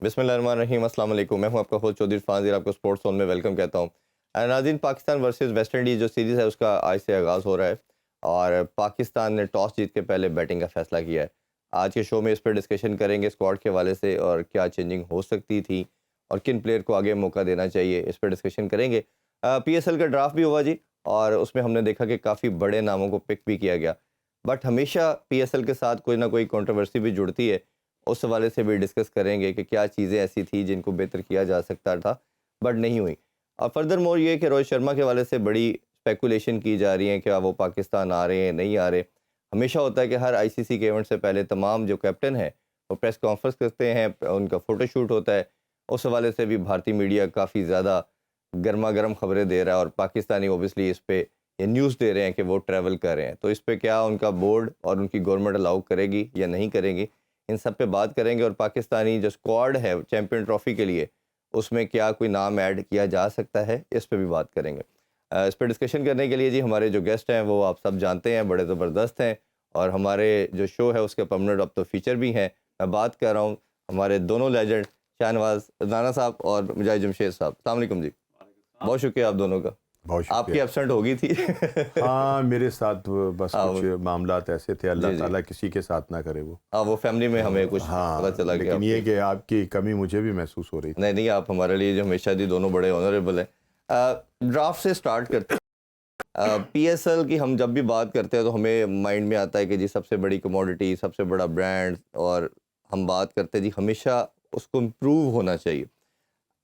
बिस्मिल्लाहिर्रहमानिर्रहीम, अस्सलाम वालेकुम। मैं हूं आपका होस्ट चौधरी इरफान ज़ीर, आपको स्पोर्ट्स जोन में वेलकम कहता हूं। नाज़रीन, पाकिस्तान वर्सेस वेस्ट इंडीज़ जो सीरीज़ है उसका आज से आगाज़ हो रहा है और पाकिस्तान ने टॉस जीत के पहले बैटिंग का फ़ैसला किया है। आज के शो में इस पर डिस्कशन करेंगे स्क्वाड के हवाले से और क्या चेंजिंग हो सकती थी और किन प्लेयर को आगे मौका देना चाहिए, इस पर डिस्कशन करेंगे। PSL का ड्राफ्ट भी हुआ जी और उसमें हमने देखा कि काफ़ी बड़े नामों को पिक भी किया गया। बट हमेशा PSL के साथ कोई ना कोई कंट्रोवर्सी भी जुड़ती है। उस हवाले से भी डिस्कस करेंगे कि क्या चीज़ें ऐसी थी जिनको बेहतर किया जा सकता था बट नहीं हुई। और फर्दर मोर ये कि रोहित शर्मा के हवाले से बड़ी स्पेकुलेशन की जा रही है कि वो पाकिस्तान आ रहे हैं नहीं आ रहे। हमेशा होता है कि हर ICC के इवेंट से पहले तमाम जो कैप्टन है वो प्रेस कॉन्फ्रेंस करते हैं, उनका फ़ोटोशूट होता है। उस हवाले से भी भारतीय मीडिया काफ़ी ज़्यादा गर्मा गर्म खबरें दे रहा है और पाकिस्तानी ओबियसली इस पे ये न्यूज़ दे रहे हैं कि वो ट्रैवल कर रहे हैं। तो इस पे क्या उनका बोर्ड और उनकी गवर्नमेंट अलाउ करेगी या नहीं करेगी, इन सब पे बात करेंगे। और पाकिस्तानी जो स्क्वाड है चैंपियन ट्रॉफी के लिए, उसमें क्या कोई नाम ऐड किया जा सकता है, इस पे भी बात करेंगे। इस पे डिस्कशन करने के लिए जी हमारे जो गेस्ट हैं वो आप सब जानते हैं, बड़े ज़बरदस्त हैं और हमारे जो शो है उसके परमानेंट अब तो फीचर भी हैं। मैं बात कर रहा हूँ हमारे दोनों लेजेंड शाहनवाज राना साहब और मुजाहिद जमशेद साहब। अस्सलाम वालेकुम जी। बहुत शुक्रिया आप दोनों का। बहुत आपकी शुक्रिया। एब्सेंट होगी थी। हाँ, मेरे साथ बस हाँ कुछ मामलात ऐसे थे, अल्लाह जी जी। ताला किसी के साथ ना करे वो। हाँ, वो फैमिली में हमें कुछ पता हाँ, चला कि लेकिन ये आपकी। कि आपकी कमी मुझे भी महसूस हो रही थी। नहीं नहीं, आप हमारे लिए जो हमेशा दी दोनों बड़े ऑनरेबल हैं। ड्राफ्ट से स्टार्ट करते हैं। PSL की हम जब भी बात करते हैं तो हमें माइंड में आता है कि जी सबसे बड़ी कमोडिटी, सबसे बड़ा ब्रांड, और हम बात करते हैं जी हमेशा उसको इम्प्रूव होना चाहिए।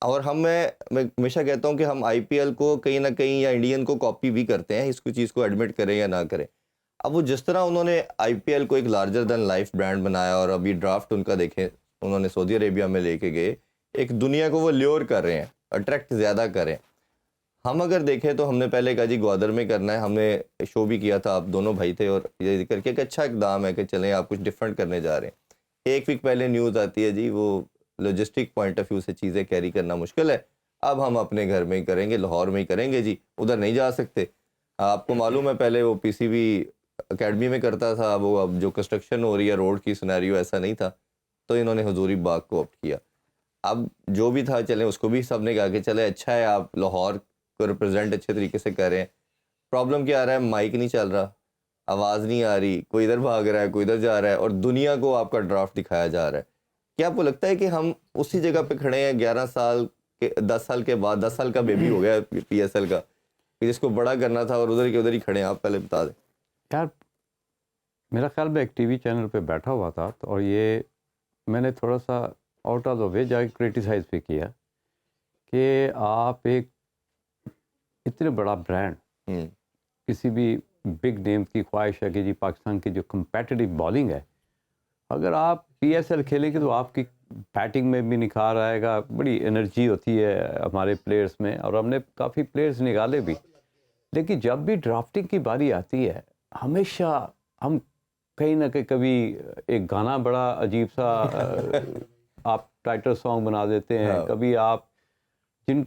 और मैं हमेशा कहता हूँ कि हम IPL को कहीं ना कहीं या इंडियन को कॉपी भी करते हैं, इसको चीज़ को एडमिट करें या ना करें। अब वो जिस तरह उन्होंने IPL को एक लार्जर देन लाइफ ब्रांड बनाया और अभी ड्राफ्ट उनका देखें, उन्होंने सऊदी अरेबिया में लेके गए, एक दुनिया को वो ल्योर कर रहे हैं, अट्रैक्ट ज़्यादा कर रहे हैं। हम अगर देखें तो हमने पहले कहा जी ग्वादर में करना है, हमने शो भी किया था, आप दोनों भाई थे और ये जिक्र किया कि अच्छा इकदाम है कि चलें आप कुछ डिफरेंट करने जा रहे हैं। एक वीक पहले न्यूज़ आती है जी वो लॉजिस्टिक पॉइंट ऑफ व्यू से चीज़ें कैरी करना मुश्किल है, अब हम अपने घर में ही करेंगे, लाहौर में ही करेंगे जी, उधर नहीं जा सकते। आपको मालूम है पहले वो PCB अकेडमी में करता था, वो अब जो कंस्ट्रक्शन हो रही है रोड की सिनेरियो ऐसा नहीं था, तो इन्होंने हजूरी बाग को ऑप्ट किया। अब जो भी था चलें, उसको भी सब ने कहा कि चले अच्छा है आप लाहौर को रिप्रेजेंट अच्छे तरीके से कर रहे हैं। प्रॉब्लम क्या आ रहा है, माइक नहीं चल रहा, आवाज़ नहीं आ रही, कोई इधर भाग रहा है, कोई इधर जा रहा है और दुनिया को आपका ड्राफ्ट दिखाया जा रहा है। क्या आपको लगता है कि हम उसी जगह पे खड़े हैं 11 साल के, 10 साल के बाद, 10 साल का बेबी हो गया PSL का, कि जिसको बड़ा करना था और उधर के उधर ही खड़े हैं? आप पहले बता दें। यार, मेरा ख्याल में एक टीवी चैनल पे बैठा हुआ था और ये मैंने थोड़ा सा आउट ऑफ द वे जाके क्रिटिसाइज़ भी किया कि आप एक इतने बड़ा ब्रांड, हम्म किसी भी बिग नेम की ख्वाहिश है कि जी पाकिस्तान की जो कम्पेटिटिव बॉलिंग है, अगर आप PSL खेलेंगे तो आपकी बैटिंग में भी निखार आएगा, बड़ी एनर्जी होती है हमारे प्लेयर्स में और हमने काफ़ी प्लेयर्स निकाले भी। लेकिन जब भी ड्राफ्टिंग की बारी आती है, हमेशा हम कहीं ना कहीं कभी एक गाना बड़ा अजीब सा आप टाइटल सॉन्ग बना देते हैं, हाँ। कभी आप जिन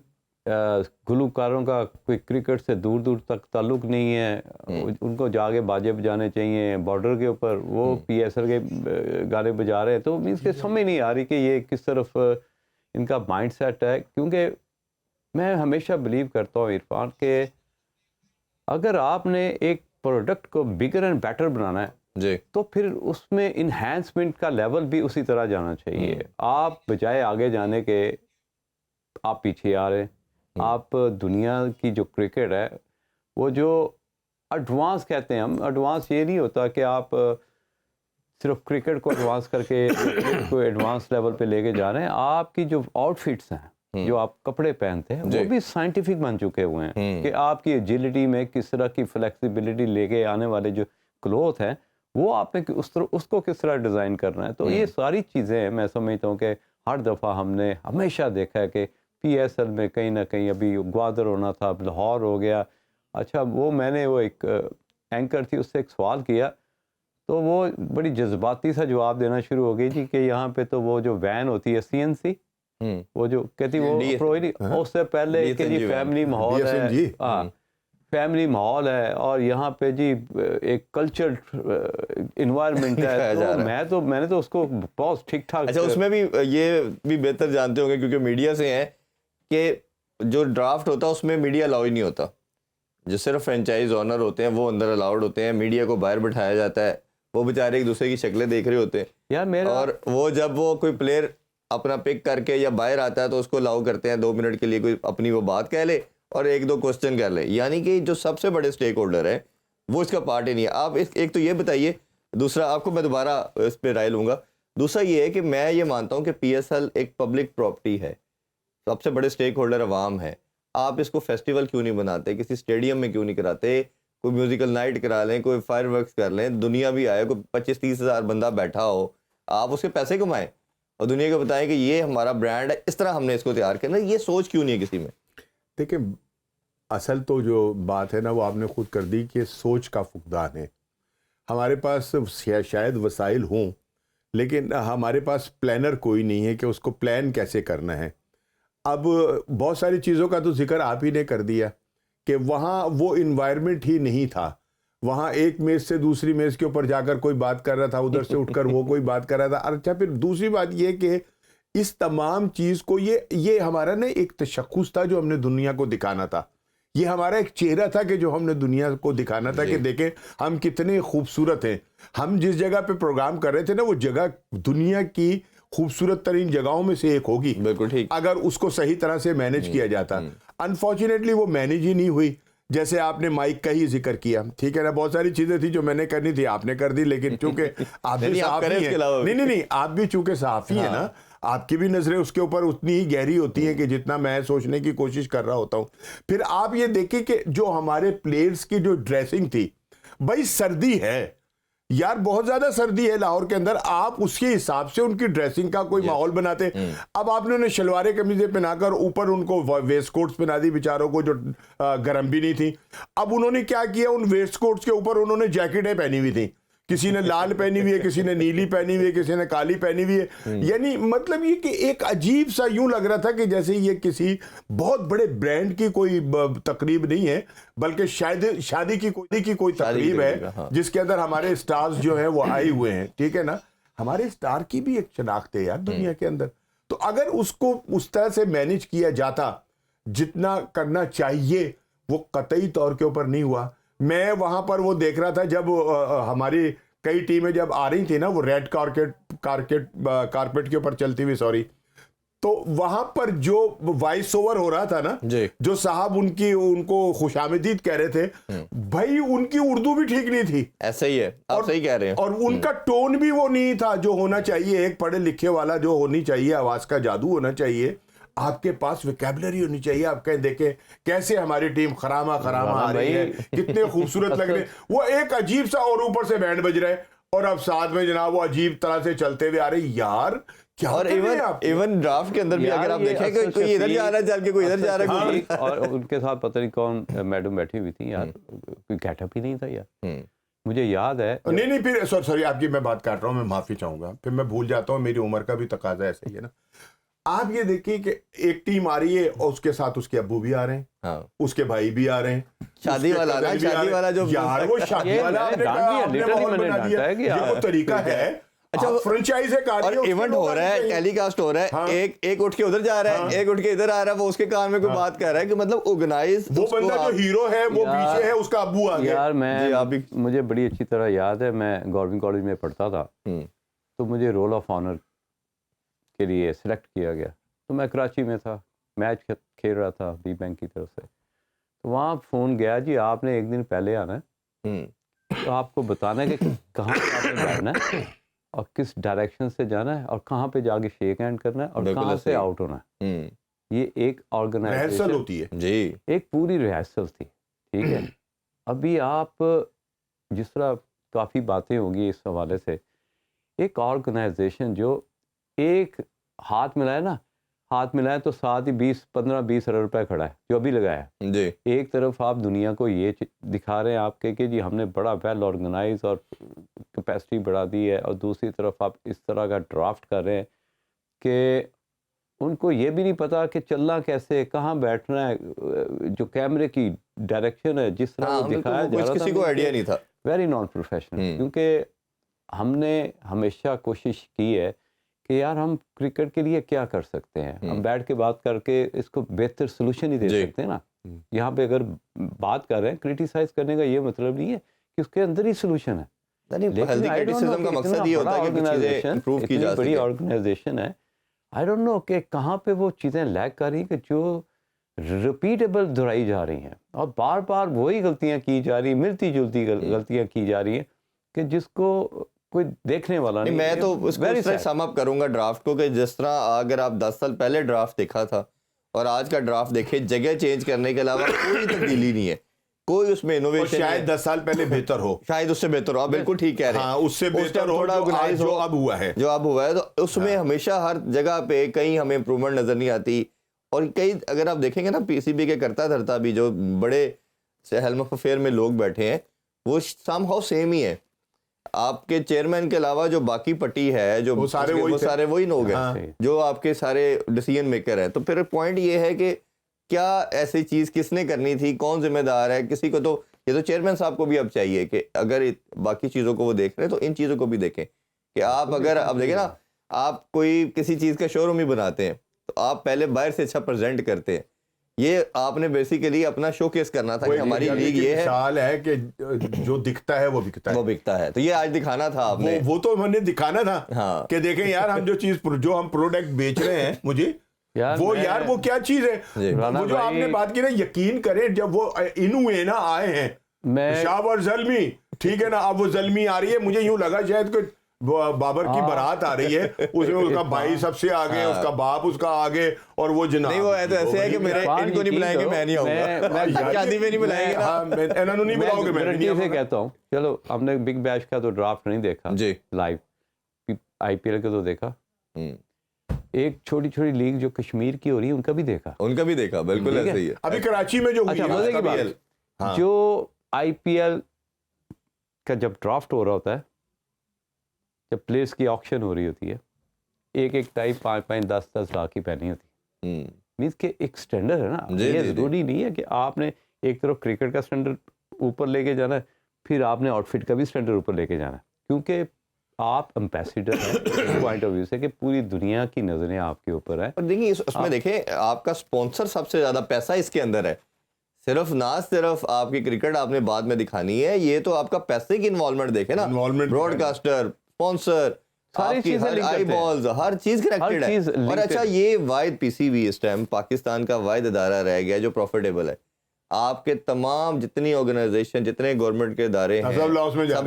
गुलकारों का कोई क्रिकेट से दूर दूर तक ताल्लुक़ नहीं है, उनको जाके बाजे बजाने चाहिए बॉर्डर के ऊपर, वो PSL के गाने बजा रहे हैं, तो मीन्स के समझ नहीं आ रही कि ये किस तरफ इनका माइंड सेट है। क्योंकि मैं हमेशा बिलीव करता हूँ इरफान के अगर आपने एक प्रोडक्ट को बिगर एंड बेटर बनाना है जी। तो फिर उसमें इन्हांसमेंट का लेवल भी उसी तरह जाना चाहिए। आप बजाय आगे जाने के आप पीछे आ रहे हैं। आप दुनिया की जो क्रिकेट है वो जो एडवांस कहते हैं हम, एडवांस ये नहीं होता कि आप सिर्फ क्रिकेट को एडवांस करके क्रिकेट को एडवांस लेवल पे लेके जा रहे हैं। आपकी जो आउटफिट्स हैं, जो आप कपड़े पहनते हैं, वो भी साइंटिफिक बन चुके हुए हैं कि आपकी एजिलिटी में किस तरह की फ्लेक्सिबिलिटी लेके आने वाले जो क्लोथ हैं वो आपने उस तरह उसको किस तरह डिज़ाइन करना है। तो ये सारी चीज़ें मैं समझता हूँ कि हर दफ़ा हमने हमेशा देखा है कि PSL में कहीं ना कहीं, अभी ग्वादर होना था, अब लाहौर हो गया। अच्छा, वो मैंने वो एक एंकर थी, उससे एक सवाल किया तो वो बड़ी जज्बाती सा जवाब देना शुरू हो गई जी कि यहाँ पे तो वो जो वैन होती है CNC, वो जो कहती वो डी प्रोहिबिट, हाँ, उससे पहले कि जी DSNG वैन। फैमिली माहौल है। DSMG। हाँ, फैमिली माहौल है और यहाँ पे जी एक कल्चर इन्वायरमेंट दिखाया है, जा तो रहा है। मैंने तो उसको बहुत ठीक ठाक। अच्छा, उसमें भी ये भी बेहतर जानते होंगे क्योंकि मीडिया से हैं कि जो ड्राफ्ट होता है उसमें मीडिया अलाउ ही नहीं होता। जो सिर्फ फ्रेंचाइज ओनर होते हैं वो अंदर अलाउड होते हैं, मीडिया को बाहर बिठाया जाता है। वो बेचारे एक दूसरे की शक्लें देख रहे होते हैं यार मेरा और वो जब वो कोई प्लेयर अपना पिक करके या बाहर आता है तो उसको अलाउ करते हैं 2 मिनट के लिए कोई अपनी वो बात कह ले और 1-2 क्वेश्चन कर ले। यानी कि जो सबसे बड़े स्टेक होल्डर है वो इसका पार्ट ही नहीं है। आप एक तो ये बताइए, दूसरा आपको मैं दोबारा इस पर राय लूँगा। दूसरा ये है कि मैं ये मानता हूँ कि PSL एक पब्लिक प्रॉपर्टी है, सबसे बड़े स्टेक होल्डर अवाम है। आप इसको फेस्टिवल क्यों नहीं बनाते, किसी स्टेडियम में क्यों नहीं कराते, कोई म्यूजिकल नाइट करा लें, कोई फायरवर्क्स कर लें, दुनिया भी आए, कोई 25-30 हज़ार बंदा बैठा हो, आप उसके पैसे कमाएं और दुनिया को बताएं कि ये हमारा ब्रांड है, इस तरह हमने इसको तैयार करना है। ये सोच क्यों नहीं है किसी में? देखिए, असल तो जो बात है ना वो आपने खुद कर दी कि सोच का फुकदान है। हमारे पास शायद वसाइल हों लेकिन हमारे पास प्लानर कोई नहीं है कि उसको प्लान कैसे करना है। अब बहुत सारी चीज़ों का तो जिक्र आप ही ने कर दिया कि वहाँ वो इन्वायरमेंट ही नहीं था। वहाँ एक मेज़ से दूसरी मेज़ के ऊपर जाकर कोई बात कर रहा था, उधर से उठकर वो कोई बात कर रहा था। अच्छा, फिर दूसरी बात ये कि इस तमाम चीज़ को ये हमारा ना एक तशख्खुस था जो हमने दुनिया को दिखाना था। ये हमारा एक चेहरा था कि जो हमने दुनिया को दिखाना था कि देखें हम कितने खूबसूरत हैं। हम जिस जगह पे प्रोग्राम कर रहे थे ना वो जगह दुनिया की खूबसूरत तरीन जगहों में से एक होगी, बिल्कुल ठीक, अगर उसको सही तरह से मैनेज किया जाता। अनफॉर्चुनेटली वो मैनेज ही नहीं हुई। जैसे आपने माइक का ही जिक्र किया, ठीक है ना, बहुत सारी चीजें थी जो मैंने करनी थी आपने कर दी, लेकिन चूंकि आप भी सहाफ़ी हैं, नहीं आप भी चूंकि सहाफ़ी हैं ना, आपकी भी नजरें उसके ऊपर उतनी ही गहरी होती हैं कि जितना मैं सोचने की कोशिश कर रहा होता हूं। फिर आप ये देखिए कि जो हमारे प्लेयर्स की जो ड्रेसिंग थी, भाई सर्दी है यार, बहुत ज्यादा सर्दी है लाहौर के अंदर, आप उसके हिसाब से उनकी ड्रेसिंग का कोई माहौल बनाते। अब आपने उन्हें शलवारें कमीजें पहनाकर ऊपर उनको वेस्ट कोट्स पहना दी बेचारों को जो गर्म भी नहीं थी। अब उन्होंने क्या किया, उन वेस्ट कोट्स के ऊपर उन्होंने जैकेटें पहनी हुई थी, किसी ने लाल पहनी हुई है, किसी ने नीली पहनी हुई है, किसी ने काली पहनी हुई है। यानी मतलब ये कि एक अजीब सा यूं लग रहा था कि जैसे ये किसी बहुत बड़े ब्रांड की कोई तकरीब नहीं है, बल्कि शायद शादी की कोई तकरीब है, हाँ। जिसके अंदर हमारे स्टार्स जो हैं वो आए हुए हैं। ठीक है ना, हमारे स्टार की भी एक शनाख्त है यार दुनिया के अंदर। तो अगर उसको उस तरह से मैनेज किया जाता जितना करना चाहिए, वो कतई तौर के ऊपर नहीं हुआ। मैं वहां पर वो देख रहा था जब हमारी कई टीमें जब आ रही थी ना, वो रेड कारपेट के ऊपर चलती हुई, सॉरी, तो वहां पर जो वॉइस ओवर हो रहा था ना, जो साहब उनको खुशामदीद कह रहे थे, भाई उनकी उर्दू भी ठीक नहीं थी। ऐसा ही है, आप सही कह रहे हैं। और उनका टोन भी वो नहीं था जो होना चाहिए, एक पढ़े लिखे वाला जो होनी चाहिए, आवाज का जादू होना चाहिए, आपके पास वोकैबुलरी होनी चाहिए। आप कहें देखें कैसे हमारी टीम खरामा आ रही है, कितने खूबसूरत लग रहे हैं, वो एक अजीब सा, और ऊपर से बैंड बज रहा है और अब साथ में जनाब वो अजीब तरह से चलते हुए आ रहे यार, क्या और इवन ड्राफ्ट के अंदर भी अगर आप देखें कि कोई इधर जा रहा है चल के, कोई इधर जा रहा है, और उनके साथ पता नहीं कौन मैडम बैठी हुई थी यार, कोई गेटअप ही नहीं था यार। मुझे याद है, नहीं फिर सॉरी आपकी मैं बात काट रहा हूँ, मैं माफी चाहूंगा, फिर मैं भूल जाता हूँ, मेरी उम्र का भी तकाजा ऐसे ही है ना। आप ये देखिए कि एक टीम आ रही है और उसके साथ उसके अब्बू भी आ रहे हैं, हाँ, उसके भाई भी आ रहे हैं, शादी वाला जो यार वो शादी वाला आपने माहौल बना दिया, ये वो तरीका है। अच्छा, फ्रेंचाइज है, और इवेंट हो रहा है, टेलीकास्ट हो रहा है, हाँ, एक उठ के उधर जा रहा है, हाँ, एक उठ के इधर आ रहा है, वो उसके कान में कोई बात कर रहा है कि मतलब ऑर्गेनाइज, वो बंदा जो हीरो है वो पीछे है, उसका अब्बू आ गया। यार मुझे बड़ी अच्छी तरह याद है, मैं गवर्नमेंट कॉलेज में पढ़ता था, तो मुझे रोल ऑफ ऑनर के लिए सिलेक्ट किया गया। तो मैं कराची में था, मैच खेल रहा था बी बैंक की तरफ से, तो वहाँ फ़ोन गया, जी आपने एक दिन पहले आना है, तो आपको बताना है कि कहाँ पे आपने बैठना है और किस डायरेक्शन से जाना है और कहाँ पे जाके शेक हैंड करना है और कहाँ से आउट होना है। ये एक ऑर्गेनाइजेशन होती है जी, एक पूरी रिहर्सल थी। ठीक है, अभी आप जिस तरह काफ़ी बातें होंगी इस हवाले से, एक ऑर्गेनाइजेशन जो एक हाथ मिलाए ना, हाथ मिलाए तो साथ ही 15-20 अरब रुपए खड़ा है जो अभी लगाया जी। एक तरफ आप दुनिया को ये दिखा रहे हैं आपके कि जी हमने बड़ा वेल ऑर्गेनाइज और कैपेसिटी बढ़ा दी है, और दूसरी तरफ आप इस तरह का ड्राफ्ट कर रहे हैं कि उनको ये भी नहीं पता कि चलना कैसे, कहाँ बैठना है, जो कैमरे की डायरेक्शन है, जिस तरह हाँ, वो दिखाया जा रहा था, किसी को आइडिया नहीं था। Very non professional. क्योंकि हमने हमेशा कोशिश की है कि यार हम क्रिकेट के लिए क्या कर सकते हैं, हम बैठ के बात करके इसको बेहतर सोल्यूशन ही दे सकते हैं ना। यहाँ पे अगर बात कर रहे हैं, क्रिटिसाइज करने का ये मतलब नहीं है कि उसके अंदर ही सोल्यूशन है। हेल्दी क्रिटिसिज्म का मकसद ये होता है कि चीजें इंप्रूव की जा बड़ी सके। ऑर्गेनाइजेशन है, आई डोंट नो कि कहाँ पे वो चीज़ें लैग कर रही हैं कि जो रिपीटेबल दोहराई जा रही हैं और बार बार वही गलतियाँ की जा रही, मिलती जुलती गलतियाँ की जा रही हैं कि जिसको कोई देखने वाला नहीं। मैं तो उसको इस तरह सम अप करूंगा ड्राफ्ट को कि जिस तरह अगर आप 10 साल पहले ड्राफ्ट देखा था और आज का ड्राफ्ट देखे, जगह चेंज करने के अलावा कोई तब्दीली नहीं है, कोई उसमें इनोवेशन शायद 10 साल पहले बेहतर हो, शायद उससे बेहतर हो। आप बिल्कुल ठीक कह रहे हैं। हाँ, उससे बेहतर हो जो अब हुआ है, तो उसमें हमेशा हर जगह पे कहीं हमें इम्प्रूवमेंट नजर नहीं आती। और कई अगर आप देखेंगे ना, पीसीबी के करता धरता भी जो बड़े हेल्म ऑफ अफेयर में लोग बैठे हैं वो समहाउ सेम ही है। आपके चेयरमैन के अलावा जो बाकी पट्टी है, जो वो सारे वही लोग हैं जो आपके सारे डिसीजन मेकर हैं। तो फिर पॉइंट ये है कि क्या ऐसी चीज किसने करनी थी, कौन जिम्मेदार है, किसी को तो ये तो चेयरमैन साहब को भी अब चाहिए कि अगर बाकी चीजों को वो देख रहे हैं तो इन चीजों को भी देखें कि आप अगर अब देखें ना, आप कोई किसी चीज का शोरूम ही बनाते हैं तो आप पहले बाहर से अच्छा प्रेजेंट करते हैं। ये आपने बेसिकली अपना शोकेस करना था कि हमारी लीग ये है। साल है कि जो दिखता है वो बिकता है, तो ये आज दिखाना था आपने, वो तो मैंने दिखाना था। हाँ। कि देखें यार हम जो हम प्रोडक्ट बेच रहे हैं मुझे वो क्या चीज है। वो जो आपने बात की ना, यकीन करें जब वो इनुए ना आए हैं शाह और जल्मी, ठीक है ना, अब वो जल्मी आ रही है, मुझे यूं लगा शायद कोई बाबर की बारात आ रही है, उसमें उसका भाई सबसे आगे, उसका बाप उसका आगे, और वो जनाब नहीं, वो है तो ऐसे है कि मेरे इनको नहीं बुलाएंगे, मैं नहीं आऊंगा, शादी में नहीं बुलाएंगे ना, इन्होंने नहीं बुलाओगे, मैं नहीं से कहता हूँ। चलो, हमने बिग बैश का तो ड्राफ्ट नहीं देखा जी, लाइव, आईपीएल का तो देखा, एक छोटी छोटी लीग जो कश्मीर की हो रही है उनका भी देखा, बिल्कुल ऐसे ही है। अभी कराची में जो हुई है, जो आईपीएल का जब ड्राफ्ट हो रहा होता है, जब प्लेयर्स की ऑक्शन हो रही होती है, एक टाइप 5-5, 10-10 लाख की पहनी होती है। मीन्स के एक स्टैंडर्ड है ना, ये जरूरी नहीं है कि आपने एक तरफ क्रिकेट का स्टैंडर्ड ऊपर लेके जाना है, फिर आपने आउटफिट का भी स्टैंडर्ड ऊपर लेके जाना है, क्योंकि आप एम्बेसडर हैं पॉइंट ऑफ व्यू से कि पूरी दुनिया की नजरें आपके ऊपर है। और देखिए उसमें देखें, आपका स्पॉन्सर सबसे ज्यादा पैसा इसके अंदर है, सिर्फ आपकी क्रिकेट आपने बाद में दिखानी है, ये तो आपका पैसे की इन्वॉल्वमेंट देखे ना, ब्रॉडकास्टर, स्पॉन्सर, सारी चीजें, आई बॉल्स, हर चीज कनेक्टेड है। और अच्छा, ये वाहिद पीसीबी इस टाइम पाकिस्तान का वाहिद अदारा रह गया जो प्रॉफिटेबल है। आपके तमाम जितनी ऑर्गेनाइजेशन, जितने गवर्नमेंट के इदारे हैं, सब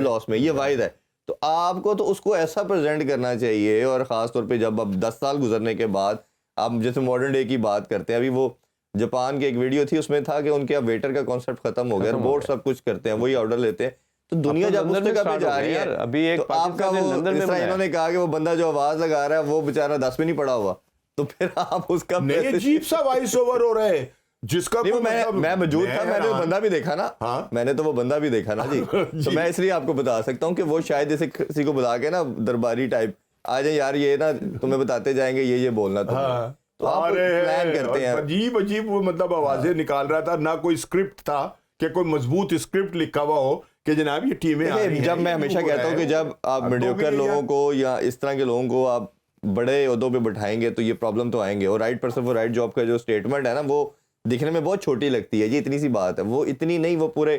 लॉस में, ये वाहिद है। तो आपको तो उसको ऐसा प्रेजेंट करना चाहिए, और खास तौर पे जब अब 10 साल गुजरने के बाद आप जैसे मॉडर्न डे की बात करते हैं, अभी वो जापान की एक वीडियो थी, उसमें था कि उनके अब वेटर का कॉन्सेप्ट खत्म हो गया, रोबोट सब कुछ करते हैं, वही ऑर्डर लेते हैं। तो दुनिया जब उस जगह पे जा रही है, अभी एक तो आपका वो इन्होंने कहा कि वो बंदा जो आवाज लगा रहा है वो बेचारा 10 में नहीं पड़ा हुआ, तो फिर आप उसका अजीब सा वॉइस ओवर हो रहा है जिसका मैं मौजूद था, मैंने वो बंदा भी देखा ना। हाँ? मैंने तो वो बंदा भी देखा ना जी, तो मैं इसलिए आपको बता सकता हूँ कि वो शायद जैसे किसी को बुला के ना दरबारी टाइप आ जाए, यार ये ना तुम्हें बताते जाएंगे ये बोलना, तो आप प्लान करते हैं, अजीब वो मतलब आवाजें निकाल रहा था, ना कोई स्क्रिप्ट था कि कोई मजबूत स्क्रिप्ट लिखा हुआ हो कि जनाब ये टीमें आ रही हैं। जब मैं हमेशा कहता हूँ कि जब आप मीडियोकर लोगों को या इस तरह के लोगों को आप बड़े ओहदों पे बैठाएंगे तो ये प्रॉब्लम तो आएंगे। और right person for right job का जो स्टेटमेंट है ना, वो दिखने में बहुत छोटी लगती है, ये इतनी सी बात है, वो इतनी नहीं, वो पूरे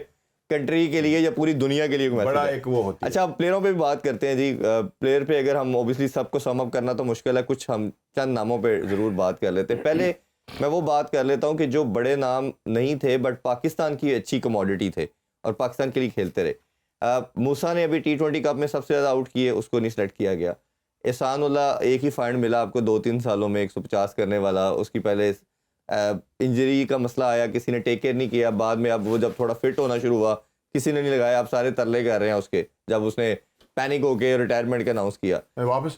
कंट्री के लिए या पूरी दुनिया के लिए बड़ा एक वो होती है। अच्छा, प्लेयरों पे भी बात करते हैं जी। प्लेयर पे अगर हम ऑब्वियसली सबको सम अप करना तो मुश्किल है, कुछ हम चंद नामों पे जरूर बात कर लेते हैं। पहले मैं वो बात कर लेता हूँ कि जो बड़े नाम नहीं थे बट पाकिस्तान की अच्छी कमोडिटी थे और पाकिस्तान के लिए खेलते रहे। मूसा ने अभी T20 कप में सबसे ज़्यादा आउट किए, उसको नहीं सेलेक्ट किया गया। एहसानुल्लाह एक ही फाइंड मिला आपको 2-3 सालों में 150 करने वाला, उसकी पहले इंजरी का मसला आया, किसी ने टेक केयर नहीं किया, बाद में अब वो जब थोड़ा फिट होना शुरू हुआ किसी ने नहीं लगाया, आप सारे तरले कर रहे हैं उसके, जब उसने पैनिक होके रिटायरमेंट का अनाउंस किया, वापस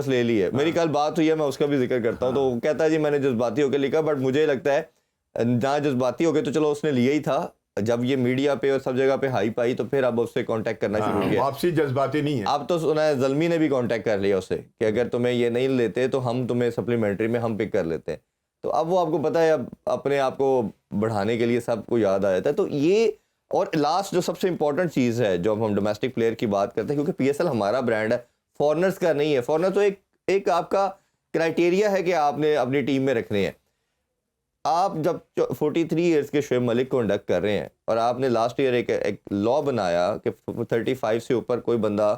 ले लिए। मेरी कल बात हुई है, मैं उसका भी जिक्र करता हूँ। तो वो कहता है जी मैंने जज्बाती होकर लिखा, बट मुझे लगता है जहाँ जज्बाती होके तो चलो उसने लिया ही था, जब ये मीडिया पे और सब जगह पे हाइप आई तो फिर अब उससे कांटेक्ट करना शुरू किया। वापसी जज्बाती नहीं है। अब तो सुना है ज़ल्मी ने भी कांटेक्ट कर लिया उससे कि अगर तुम्हें ये नहीं लेते तो हम तुम्हें सप्लीमेंट्री में हम पिक कर लेते हैं। तो अब वो आपको पता है, अब अपने आप को बढ़ाने के लिए सबको याद आ जाता है। तो ये, और लास्ट जो सबसे इंपॉर्टेंट चीज़ है जब हम डोमेस्टिक प्लेयर की बात करते हैं, क्योंकि PSL हमारा ब्रांड है, फॉरनर्स का नहीं है। फॉरनर तो एक आपका क्राइटेरिया है कि आपने अपनी टीम में रखने हैं। आप जब 43 इयर्स के शोएब मलिक को इंडक्ट कर रहे हैं और आपने लास्ट ईयर एक लॉ बनाया कि 35 से ऊपर कोई बंदा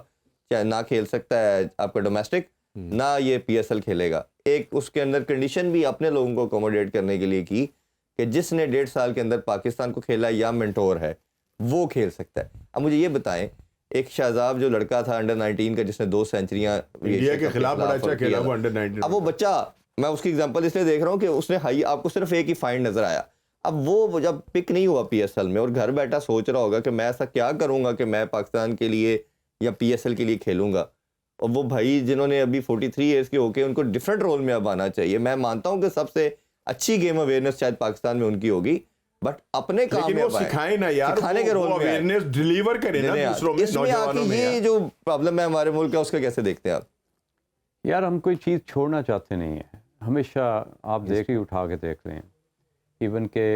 चाहे ना खेल सकता है आपका डोमेस्टिक, ना ये PSL खेलेगा। एक उसके अंदर कंडीशन भी अपने लोगों को अकोमोडेट करने के लिए की कि जिसने 1.5 साल के अंदर पाकिस्तान को खेला या मेंटोर है वो खेल सकता है। अब मुझे ये बताएं, एक शाहजाब जो लड़का था अंडर 19 का जिसने 2 सेंचुरियां इंडिया के खिलाफ बड़ा अच्छा खेला वो अंडर 19। अब वो बच्चा, मैं उसकी एग्जांपल इसलिए देख रहा हूँ कि उसने हाई, आपको सिर्फ एक ही फाइंड नजर आया। अब वो जब पिक नहीं हुआ PSL में और घर बैठा सोच रहा होगा कि मैं ऐसा क्या करूंगा कि मैं पाकिस्तान के लिए या PSL के लिए खेलूंगा, और वो भाई जिन्होंने अभी 43 इयर्स के होके उनको डिफरेंट रोल में अब आना चाहिए। मैं मानता हूँ कि सबसे अच्छी गेम अवेयरनेस शायद पाकिस्तान में उनकी होगी, बट अपने काम में सिखाए ना यार, सिखाने के रोल में अवेयरनेस डिलीवर करें ना दूसरों में, इसमें आके ये जो प्रॉब्लम है हमारे मुल्क का, उसका कैसे देखते हैं आप? यार हम कोई चीज़ छोड़ना चाहते नहीं है। हमेशा आप देख ही उठा के देख रहे हैं, इवन के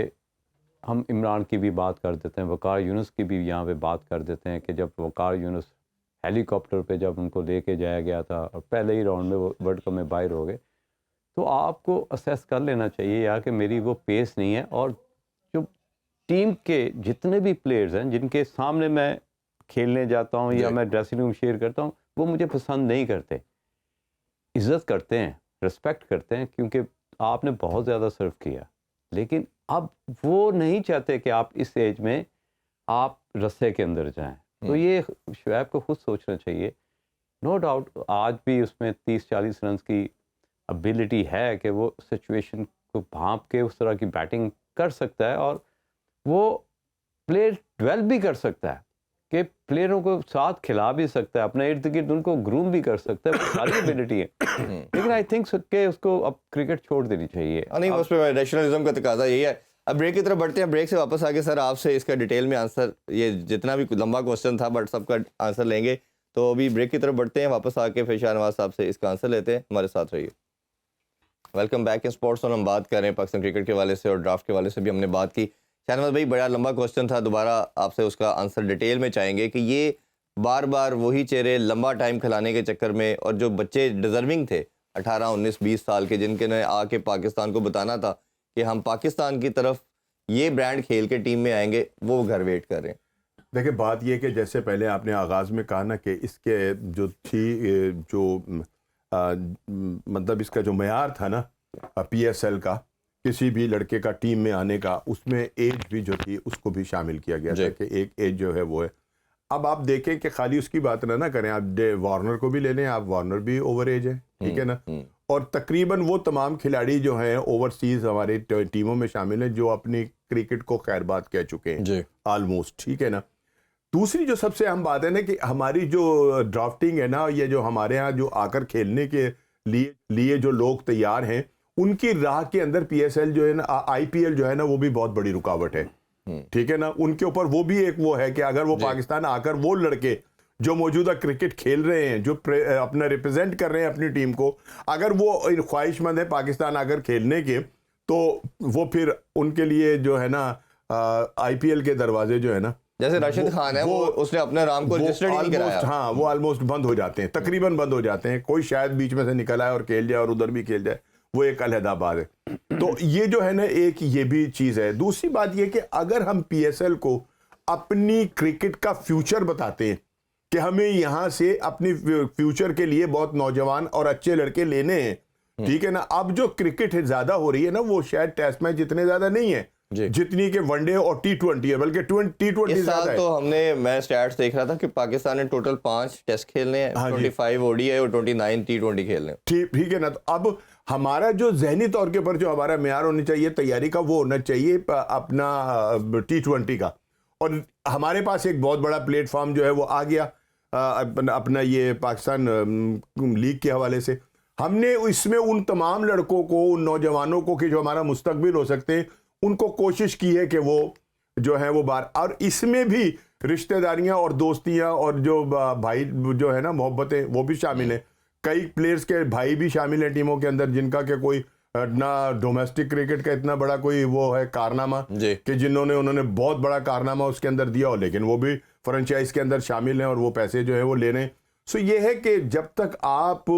हम इमरान की भी बात कर देते हैं, वकार यूनुस की भी यहाँ पे बात कर देते हैं कि जब वकार यूनुस हेलीकॉप्टर पे जब उनको लेके जाया गया था और पहले ही राउंड में वो वर्ल्ड कप में बाहर हो गए, तो आपको असेस कर लेना चाहिए यार कि मेरी वो पेस नहीं है। और जो टीम के जितने भी प्लेयर्स हैं जिनके सामने मैं खेलने जाता हूँ या मैं ड्रेसिंग रूम शेयर करता हूँ, वो मुझे पसंद नहीं करते। इज़्ज़त करते हैं, रिस्पेक्ट करते हैं, क्योंकि आपने बहुत ज़्यादा सर्व किया, लेकिन अब वो नहीं चाहते कि आप इस एज में आप रस्से के अंदर जाएं। तो ये शुएब को खुद सोचना चाहिए। नो डाउट आज भी उसमें 30-40 रन की एबिलिटी है कि वो सिचुएशन को भांप के उस तरह की बैटिंग कर सकता है, और वो प्लेयर डेवलप भी कर सकता है कि प्लेयरों को साथ खिला भी सकता है, अपने इर्द गिर्द उनको ग्रूम भी कर सकता है, सारी एबिलिटी है। लेकिन आई थिंक कि उसको अब क्रिकेट छोड़ देनी चाहिए। नहीं, उस पर नेशनलिज्म का तकाजा यही है। अब ब्रेक की तरफ बढ़ते हैं। ब्रेक से वापस आके सर आपसे इसका डिटेल में आंसर, ये जितना भी लंबा क्वेश्चन था बट सबका आंसर लेंगे। तो अभी ब्रेक की तरफ बढ़ते हैं, वापस आके फिर शाहनवाज साहब से इसका आंसर लेते हैं। हमारे साथ रहिए। Welcome back in sports. और हम बात कर रहे हैं पाकिस्तान क्रिकेट के वाले से और ड्राफ्ट के वाले से भी हमने बात की। शाहनवाज भाई, बड़ा लंबा क्वेश्चन था, दोबारा आपसे उसका आंसर डिटेल में चाहेंगे कि ये बार बार वही चेहरे लंबा टाइम खिलाने के चक्कर में, और जो बच्चे डिजर्विंग थे 18, 19, 20 साल के, जिनके ने आके पाकिस्तान को बताना था कि हम पाकिस्तान की तरफ ये ब्रांड खेल के टीम में आएंगे, वो घर वेट कर रहे हैं। देखिए बात ये कि जैसे पहले आपने आगाज़ में कहा ना कि इसके जो थी जो मतलब इसका जो मयार था ना PSL का, किसी भी लड़के का टीम में आने का, उसमें एज भी जो थी उसको भी शामिल किया गया था कि एक एज जो है वो है। अब आप देखें कि खाली उसकी बात ना करें, आप वार्नर को भी ले लें, आप वार्नर भी ओवर एज है, ठीक है ना। और तकरीबन वो तमाम खिलाड़ी जो हैं ओवरसीज़ हमारे टीमों में शामिल हैं जो अपनी क्रिकेट को खैरबाद कह चुके हैं ऑलमोस्ट, ठीक है ना। दूसरी जो सबसे अहम बात है ना कि हमारी जो ड्राफ्टिंग है ना, ये जो हमारे यहाँ जो आकर खेलने के लिए जो लोग तैयार हैं, उनकी राह के अंदर PSL जो है ना, IPL जो है ना, वो भी बहुत बड़ी रुकावट है, ठीक है ना। उनके ऊपर वो भी एक वो है कि अगर वो पाकिस्तान आकर वो लड़के जो मौजूदा क्रिकेट खेल रहे हैं, जो अपना रिप्रेजेंट कर रहे हैं अपनी टीम को, अगर वो ख्वाहिशमंद है पाकिस्तान आकर खेलने के, तो वो फिर उनके लिए जो है ना IPL के दरवाजे जो है ना, जैसे राशिद खान है वो उसने अपने नाम को रजिस्टर्ड ही नहीं कराया। हाँ, वो ऑलमोस्ट बंद हो जाते हैं, तकरीबन बंद हो जाते हैं। कोई शायद बीच में से निकल आए और खेल जाए और उधर भी खेल जाए, वो एक अलहदा बात है। तो ये जो है ना, एक ये भी चीज़ है। दूसरी बात ये कि अगर हम PSL को अपनी क्रिकेट का फ्यूचर बताते हैं कि हमें यहाँ से अपनी फ्यूचर के लिए बहुत नौजवान और अच्छे लड़के लेने हैं, ठीक है ना। अब जो क्रिकेट ज़्यादा हो रही है ना, वो शायद टेस्ट मैच जितने ज़्यादा नहीं है जितनी के वनडे और T20 है, बल्कि T20 ज्यादा है। तो मैं स्टैट्स देख रहा था कि पाकिस्तान ने टोटल 5 टेस्ट खेलने हैं, 25 ODI और 29 T20 खेलने हैं, ठीक है ना। तो अब हमारा जो जहनी तौर के ऊपर जो हमारा मेयार होना चाहिए तैयारी का, वो होना चाहिए अपना T20 का। और हमारे पास एक बहुत बड़ा प्लेटफॉर्म जो है वो आ गया अपना ये पाकिस्तान लीग के हवाले से। हमने इसमें उन तमाम लड़कों को, उन नौजवानों को कि जो हमारा मुस्तकबिल हो सकते हैं, उनको कोशिश की है कि वो जो है वो बार, और इसमें भी रिश्तेदारियां और दोस्तियां और जो भाई जो है ना मोहब्बतें वो भी शामिल है। कई प्लेयर्स के भाई भी शामिल हैं टीमों के अंदर जिनका के कोई ना डोमेस्टिक क्रिकेट का इतना बड़ा कोई वो है कारनामा कि जिन्होंने उन्होंने बहुत बड़ा कारनामा उसके अंदर दिया हो, लेकिन वो भी फ्रेंचाइज के अंदर शामिल हैं और वो पैसे जो है वो ले रहे हैं। सो ये है कि जब तक आप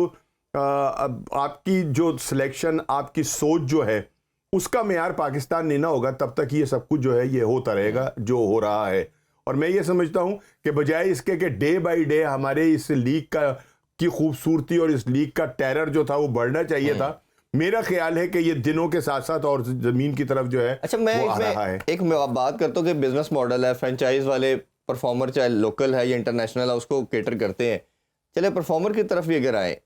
आपकी जो सिलेक्शन, आपकी सोच जो है उसका मेयार पाकिस्तान नहीं ना होगा, तब तक ये सब कुछ जो है ये होता रहेगा जो हो रहा है। और मैं ये समझता हूं कि बजाय इसके कि डे बाय डे हमारे इस लीग का की खूबसूरती और इस लीग का टेरर जो था वो बढ़ना चाहिए था, मेरा ख्याल है कि ये दिनों के साथ साथ और जमीन की तरफ जो है अच्छा मैं वो आ रहा है। एक बात करता हूँ कि बिजनेस मॉडल है, फ्रेंचाइज वाले परफॉर्मर चाहे लोकल है या इंटरनेशनल है उसको केटर करते हैं। चले परफॉर्मर की तरफ भी अगर आए,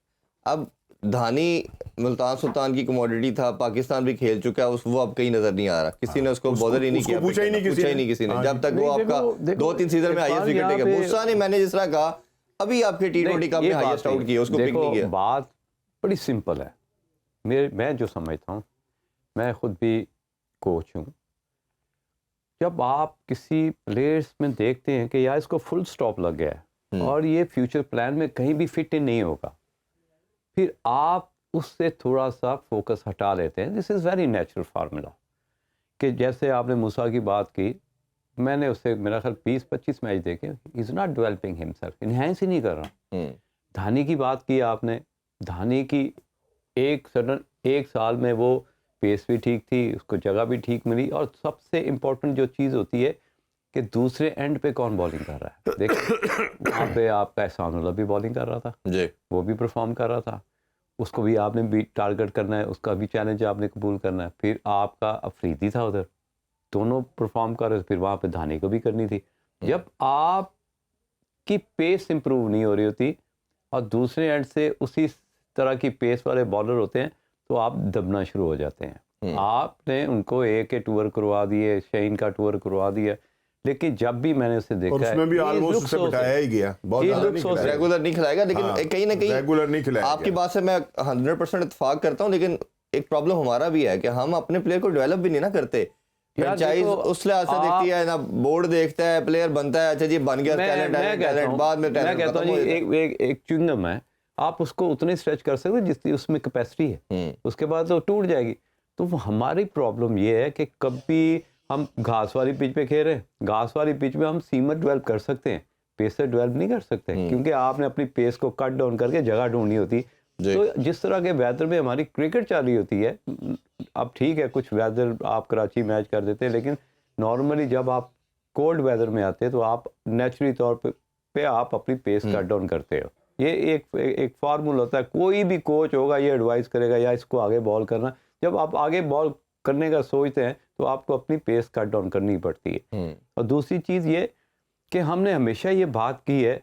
अब धानी मुल्तान सुल्तान की कमोडिटी था, पाकिस्तान भी खेल चुका है, उस वो अब कहीं नजर नहीं आ रहा, किसी ने उसको बॉदर ही नहीं किया, पूछा ही नहीं किसी ने जब तक वो आपका 2-3 सीजन में हाईएस्ट विकेट टेकर। मूसा ने मैंने जिस तरह कहा अभी आपके टी20 कप में हाईएस्ट आउट किया, उसको पिक नहीं किया। बात बड़ी सिंपल है, मैं जो समझता हूँ, मैं खुद भी कोच हूँ, जब आप किसी प्लेयर्स में देखते हैं कि यार इसको फुल स्टॉप लग गया है और ये फ्यूचर प्लान में कहीं भी फिट इन नहीं होगा, फिर आप उससे थोड़ा सा फोकस हटा लेते हैं। This is very natural formula कि जैसे आपने मूसा की बात की, मैंने उससे मेरा ख्याल 20-25 मैच देखे, is not developing himself, enhance ही नहीं कर रहा। धानी की बात की आपने, धानी की एक साल में वो पेस भी ठीक थी, उसको जगह भी ठीक मिली, और सबसे इम्पोर्टेंट जो चीज़ होती है कि दूसरे एंड पे कौन बॉलिंग कर रहा है। देखिए वहाँ पे आपका एहसानुल्लाह भी बॉलिंग कर रहा था जी, वो भी परफॉर्म कर रहा था, उसको भी आपने भी टारगेट करना है, उसका भी चैलेंज आपने कबूल करना है। फिर आपका अफरीदी था उधर, दोनों परफॉर्म कर रहे थे, फिर वहाँ पे धानी को भी करनी थी। जब आपकी पेस इंप्रूव नहीं हो रही होती और दूसरे एंड से उसी तरह की पेस वाले बॉलर होते हैं तो आप दबना शुरू हो जाते हैं। आपने उनको एक टूर करवा दिए, शाहीन का टूर करवा दिया, लेकिन जब भी मैंने उसे देखा उसमें भी ऑलमोस्ट उसे बिठाया ही गया, बहुत रेगुलर नहीं खिलाएगा, लेकिन कहीं ना कहीं रेगुलर नहीं खिलाएगा। आपकी बात से मैं 100% इत्तेफाक करता हूं, लेकिन एक प्रॉब्लम हमारा भी है कि हम अपने प्लेयर को डेवलप भी नहीं ना करते। फ्रेंचाइज उस लिहाज से देखती है ना, बोर्ड देखता है, प्लेयर बनता है, अच्छा जी बन गया टैलेंट, बाद में मैं कहता हूं एक च्युइंगम है, आप उसको उतनी स्ट्रेच कर सकते जितनी उसमें कैपेसिटी है, उसके बाद तो टूट जाएगी। तो हमारी प्रॉब्लम ये है कि कभी हम घास वाली पिच पे खेल रहे हैं, घास वाली पिच में हम सीमर डेवलप कर सकते हैं, पेसर डेवलप नहीं कर सकते, क्योंकि आपने अपनी पेस को कट डाउन करके जगह ढूंढनी होती। तो जिस तरह के वेदर में हमारी क्रिकेट चल रही होती है, अब ठीक है कुछ वेदर आप कराची मैच कर देते हैं, लेकिन नॉर्मली जब आप कोल्ड वेदर में आते हैं तो आप नेचुरली तौर पे आप अपनी पेस कट डाउन करते हो। ये एक फार्मूला होता है, कोई भी कोच होगा ये एडवाइस करेगा या इसको आगे बॉल करना। जब आप आगे बॉल करने का सोचते हैं तो आपको अपनी पेस कट डाउन करनी पड़ती है। और दूसरी चीज़ ये कि हमने हमेशा ये बात की है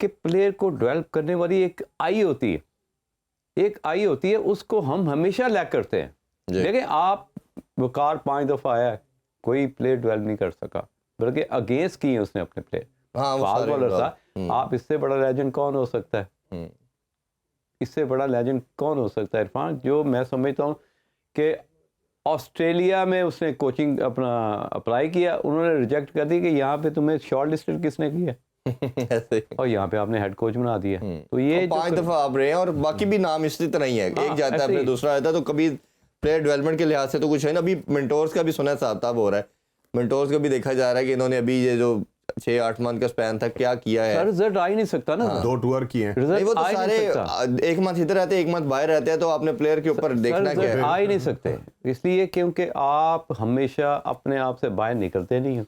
कि प्लेयर को डेवलप करने वाली एक आई होती है, उसको हम हमेशा लैक करते हैं। लेकिन आप वकार 5 दफ़ा आया, कोई प्लेयर डेवलप नहीं कर सका, बल्कि अगेंस्ट किए उसने अपने प्लेयर। फास्ट बॉलर था, आप इससे बड़ा लेजेंड कौन हो सकता है? इससे बड़ा लेजेंड कौन हो सकता है इरफान? जो मैं समझता हूँ कि ऑस्ट्रेलिया में उसने कोचिंग अपना अप्लाई किया, उन्होंने रिजेक्ट कर दी कि यहाँ पे तुम्हें शॉर्ट लिस्टेड किसने किया और यहाँ पे आपने हेड कोच बना दिया। तो ये 5 दफा आप रहे हैं और बाकी भी नाम इसी तरह ही है, एक जाता है फिर दूसरा आता है, तो कभी प्लेयर डेवलपमेंट के लिहाज से तो कुछ है ना। अभी मेंटोर्स का भी सुना साहब हो रहा है, मेंटोर्स का भी देखा जा रहा है कि इन्होंने अभी ये जो 6-8 मंथ का स्पैन था क्या किया है। रिजल्ट आ ही नहीं सकता ना, 2 टूर किए हैं, नहीं वो तो सारे एक मंथ इधर रहते हैं, एक मंथ बाहर रहते हैं, तो आपने प्लेयर के ऊपर देखना क्या है। आ ही नहीं सकते इसलिए क्योंकि आप हमेशा अपने आप से बाहर निकलते नहीं हो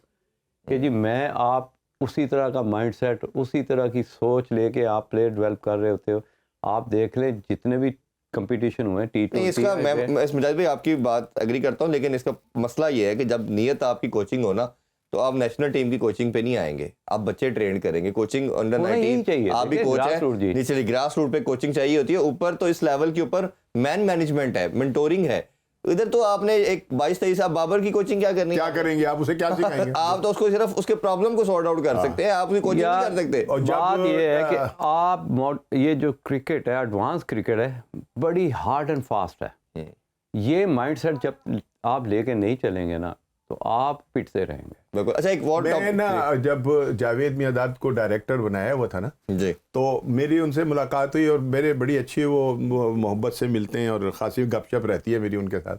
कि जी मैं आप उसी तरह का माइंडसेट, उसी तरह की सोच लेके आप प्लेयर डेवलप कर रहे होते हो। आप देख लें जितने भी कंपटीशन हुए T20, इसका मैं इस मुजाहिद भाई आपकी बात एग्री करता हूँ, लेकिन इसका मसला ये है कि जब नीयत आपकी कोचिंग हो ना, तो आप नेशनल टीम की कोचिंग पे नहीं आएंगे, आप बच्चे ट्रेन करेंगे। कोचिंग अंडर 19 आप भी कोच है, नीचे ग्रास रूट पे कोचिंग चाहिए होती है, ऊपर तो इस लेवल के ऊपर मैन मैनेजमेंट है, मेंटोरिंग है। इधर तो आपने एक 22-23 आप बाबर की कोचिंग क्या करनी, क्या करेंगे आप, उसे क्या सिखाएंगे? आप तो उसको सिर्फ उसके प्रॉब्लम को सॉर्ट आउट कर सकते हैं, आप उसकी कोचिंग नहीं कर सकते। और बात ये है कि आप ये जो क्रिकेट है, एडवांस क्रिकेट है, बड़ी हार्ड एंड फास्ट है। ये माइंडसेट जब आप लेके नहीं चलेंगे ना, तो आप पिटते रहेंगे। बिल्कुल। अच्छा, एक और मैं ना जब जावेद मियादाद को डायरेक्टर बनाया हुआ था ना जी, तो मेरी उनसे मुलाकात हुई और मेरे बड़ी अच्छी वो मोहब्बत से मिलते हैं और खासी गपशप रहती है मेरी उनके साथ।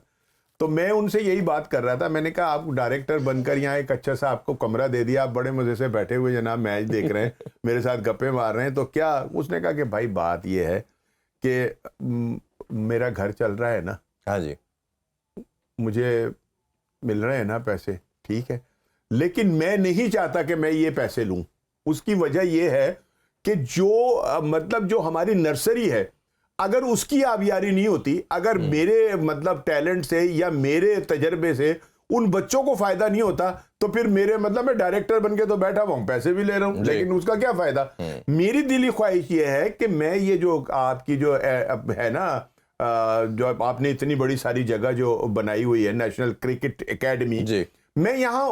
तो मैं उनसे यही बात कर रहा था, मैंने कहा आप डायरेक्टर बनकर यहाँ एक अच्छा सा आपको कमरा दे दिया, आप बड़े मज़े से बैठे हुए जनाब मैच देख रहे हैं, मेरे साथ गप्पे मार रहे हैं, तो क्या? उसने कहा कि भाई बात ये है कि मेरा घर चल रहा है ना, हाँ जी, मुझे मिल रहे हैं ना पैसे, ठीक है, लेकिन मैं नहीं चाहता कि मैं ये पैसे लूं। उसकी वजह ये है कि जो मतलब जो हमारी नर्सरी है, अगर उसकी आबियारी नहीं होती, अगर मेरे मतलब टैलेंट से या मेरे तजर्बे से उन बच्चों को फायदा नहीं होता, तो फिर मेरे मतलब मैं डायरेक्टर बन के तो बैठा हुआ हूं, पैसे भी ले रहा हूं, लेकिन उसका क्या फायदा? मेरी दिली ख्वाहिश ये है कि मैं ये जो आपकी जो है ना जो आपने इतनी बड़ी सारी जगह जो बनाई हुई है, नेशनल क्रिकेट एकेडमी, मैं यहाँ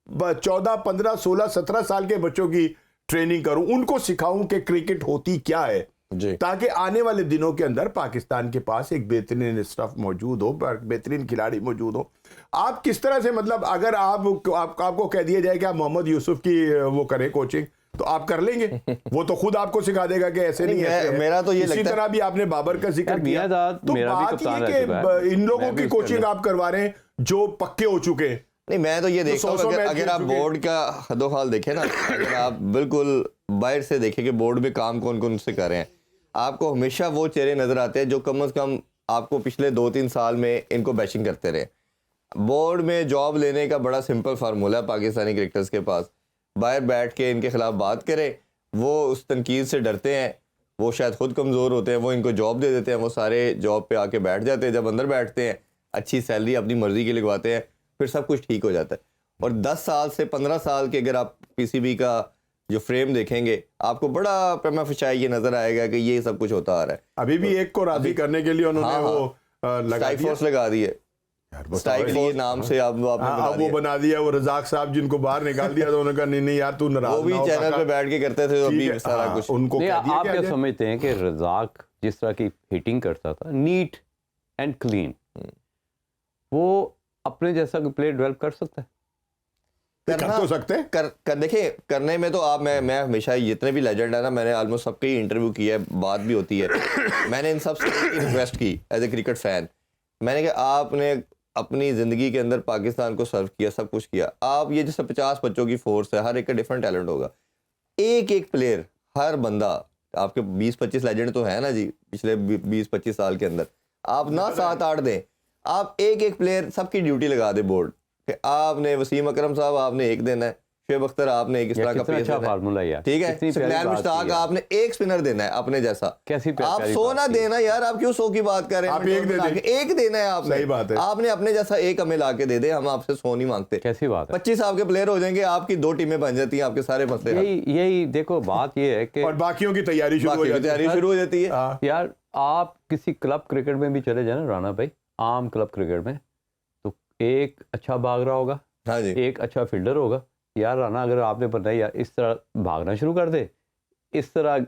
14, 15, 16, 17 साल के बच्चों की ट्रेनिंग करूं, उनको सिखाऊं कि क्रिकेट होती क्या है, ताकि आने वाले दिनों के अंदर पाकिस्तान के पास एक बेहतरीन स्टफ मौजूद हो, बेहतरीन खिलाड़ी मौजूद हो। आप किस तरह से मतलब अगर आपको कह दिया जाए कि आप मोहम्मद यूसुफ की वो करें कोचिंग, तो आप कर लेंगे? वो तो खुद आपको सिखा देगा कि ऐसे नहीं है। मेरा तो ये इसी तरह भी आपने बाबर का जिक्र किया, तो बात ये कि इन लोगों की कोचिंग आप करवा रहे हैं जो पक्के हो चुके हैं। नहीं, मैं तो ये देखता हूँ अगर आप बोर्ड का हदोहाल देखें ना, अगर आप बिल्कुल बाहर से देखें कि बोर्ड में काम कौन कौन से कर रहे हैं, आपको हमेशा वो चेहरे नजर आते हैं जो कम से कम आपको पिछले 2-3 साल में इनको बैशिंग करते रहे। बोर्ड में जॉब लेने का बड़ा सिंपल फार्मूला है पाकिस्तानी क्रिकेटर्स के पास, बाहर बैठ के इनके खिलाफ बात करें, वो उस तनकीद से डरते हैं, वो शायद खुद कमज़ोर होते हैं, वो इनको जॉब दे देते हैं, वो सारे जॉब पे आके बैठ जाते हैं, जब अंदर बैठते हैं अच्छी सैलरी अपनी मर्जी की लगवाते हैं, फिर सब कुछ ठीक हो जाता है। और 10 साल से 15 साल के अगर आप पीसीबी का जो फ्रेम देखेंगे, आपको बड़ा पैमा फिशाई ये नजर आएगा कि ये सब कुछ होता आ रहा है। अभी भी एक को राजी करने के लिए उन्होंने स्ट्राइक फोर्स लगा दी है, स्ट्राइक फोर्स नाम से वो बना दिया, वो रजाक साहब जिनको बाहर निकाल दिया, तो उन्होंने कहा नहीं यार तू नाराज, वो भी चैनल पे बैठ के करते थे, अभी सारा कुछ उनको कह दिया। आप क्या समझते हैं कि रजाक जिस तरह की हिटिंग करता था, नीट एंड क्लीन, वो अपने जैसा प्लेयर डेवलप कर सकता है? कर तो सकते कर देखिए, करने में तो आप मैं हमेशा जितने भी लेजेंड है ना, मैंने ऑलमोस्ट सबके ही इंटरव्यू किया है, बात भी होती है, मैंने इन सब से रिक्वेस्ट की एज ए क्रिकेट फैन, मैंने कहा आपने अपनी ज़िंदगी के अंदर पाकिस्तान को सर्व किया, सब कुछ किया, आप ये जैसे 50 बच्चों की फोर्स है, हर एक का डिफरेंट टैलेंट होगा, एक एक प्लेयर, हर बंदा, आपके 20-25 लेजेंड तो है ना जी पिछले 20-25 साल के अंदर, आप ना 7-8 दें, आप एक एक प्लेयर सबकी ड्यूटी लगा दे बोर्ड कि आपने वसीम अकरम साहब आपने एक देना है, शुएब अख्तर आपने एक इस तरह का पेस अच्छा फार्मूला यार, ठीक है, सुकैन मुश्ताक आपने एक स्पिनर देना है अपने जैसा, आप 100 ना देना यार, आप क्यों 100 की बात कर रहे हैं? आप एक देना है आपने, सही बात है, आपने अपने जैसा एक हमें ला के दे दे, हम आपसे 100 नहीं मांगते। कैसी बात है? 25 आपके प्लेयर हो जाएंगे, आपकी 2 टीमें बन जाती हैं, आपके सारे मसले यही देखो बात ये है कि और बाकियों की तैयारी शुरू हो जाती है। यार आप किसी क्लब क्रिकेट में भी चले जाए ना राना भाई, आम क्लब क्रिकेट में, तो एक अच्छा भाग रहा होगा, हाँ जी, एक अच्छा फील्डर होगा। यार राना अगर आपने बताया यार इस तरह भागना शुरू कर दे, इस तरह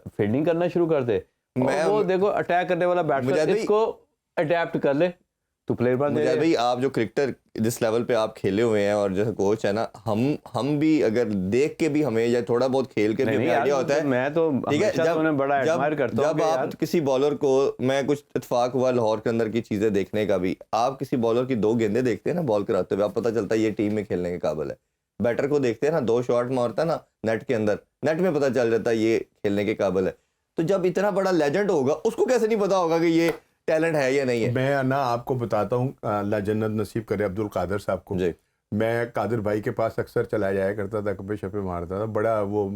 फील्डिंग करना शुरू कर दे, और वो देखो अटैक करने वाला बैट्समैन इसको अडेप्ट कर ले, तो प्लेयर बन जाए। भाई आप जो क्रिकेटर जिस लेवल पे आप खेले हुए हैं और जैसे कोच है ना, हम भी अगर देख के भी हमें या थोड़ा बहुत खेल के भी आइडिया होता है, मैं तो बड़ा एडमायर करता हूं जब आप किसी बॉलर को, मैं कुछ इत्तेफाक हुआ लाहौर के अंदर की चीजें देखने का भी, आप किसी बॉलर की 2 गेंदें देखते हैं ना बॉल कराते हुए, आप पता चलता है ये टीम में खेलने के काबिल है। बैटर को देखते हैं ना, 2 शॉट मारता है ना नेट के अंदर, नेट में पता चल जाता है ये खेलने के काबिल है। तो जब इतना बड़ा लेजेंड होगा, उसको कैसे नहीं पता होगा कि ये टैलेंट है या नहीं है? मैं ना आपको बताता हूँ, अल्लाह जन्नत नसीब करे अब्दुल कादिर साहब को, मैं कादिर भाई के पास अक्सर चला जाया करता था, गप्पे शप्पे मारता था, बड़ा वो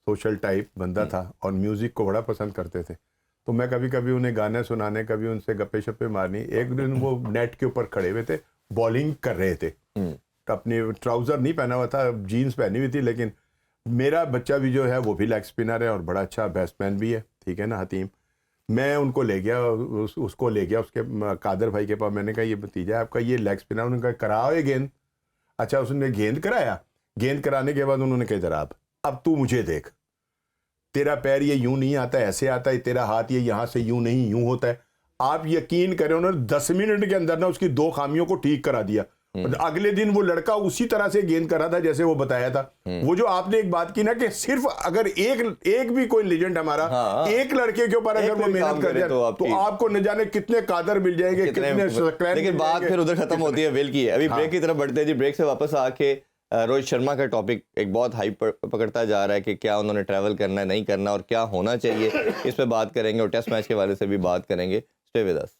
सोशल टाइप बंदा था और म्यूज़िक को बड़ा पसंद करते थे, तो मैं कभी कभी उन्हें गाने सुनाने, कभी उनसे गप्पे शप्पे मारनी। एक दिन वो नेट के ऊपर खड़े हुए थे, बॉलिंग कर रहे थे, अपनी ट्राउज़र नहीं पहना हुआ था, जीन्स पहनी हुई थी, लेकिन मेरा बच्चा भी जो है वो भी लेग स्पिनर है और बड़ा अच्छा बैट्समैन भी है, ठीक है ना, हतीम। मैं उनको ले गया, उसको ले गया उसके कादर भाई के पास, मैंने कहा ये भतीजा आपका ये लेग स्पिनर, उन्होंने कहा कराओ ये गेंद। अच्छा, उसने गेंद कराया, गेंद कराने के बाद उन्होंने कहा जरा अब तू मुझे देख, तेरा पैर ये यूं नहीं आता, ऐसे आता है, तेरा हाथ ये यहाँ से यूं नहीं यूं होता है। आप यकीन करें, उन्होंने 10 मिनट के अंदर ना उसकी 2 खामियों को ठीक करा दिया। अगले दिन वो लड़का उसी तरह से गेंद कर रहा था जैसे वो बताया था। वो जो आपने एक बात की ना कि सिर्फ अगर एक भी कोई लेजेंड हमारा एक लड़के के ऊपर अगर वो मेहनत कर जाए तो आपको न जाने कितने कादर मिल जाएंगे, कितने। लेकिन बात फिर उधर खत्म होती है विल की। अभी ब्रेक की तरफ बढ़ते हैं जी। ब्रेक से वापस आके रोहित शर्मा का टॉपिक एक बहुत हाइप पकड़ता जा रहा है कि क्या उन्होंने ट्रैवल करना है, नहीं करना, और क्या होना चाहिए, इस पे बात करेंगे और टेस्ट मैच के बारे से भी बात करेंगे। Stay with us.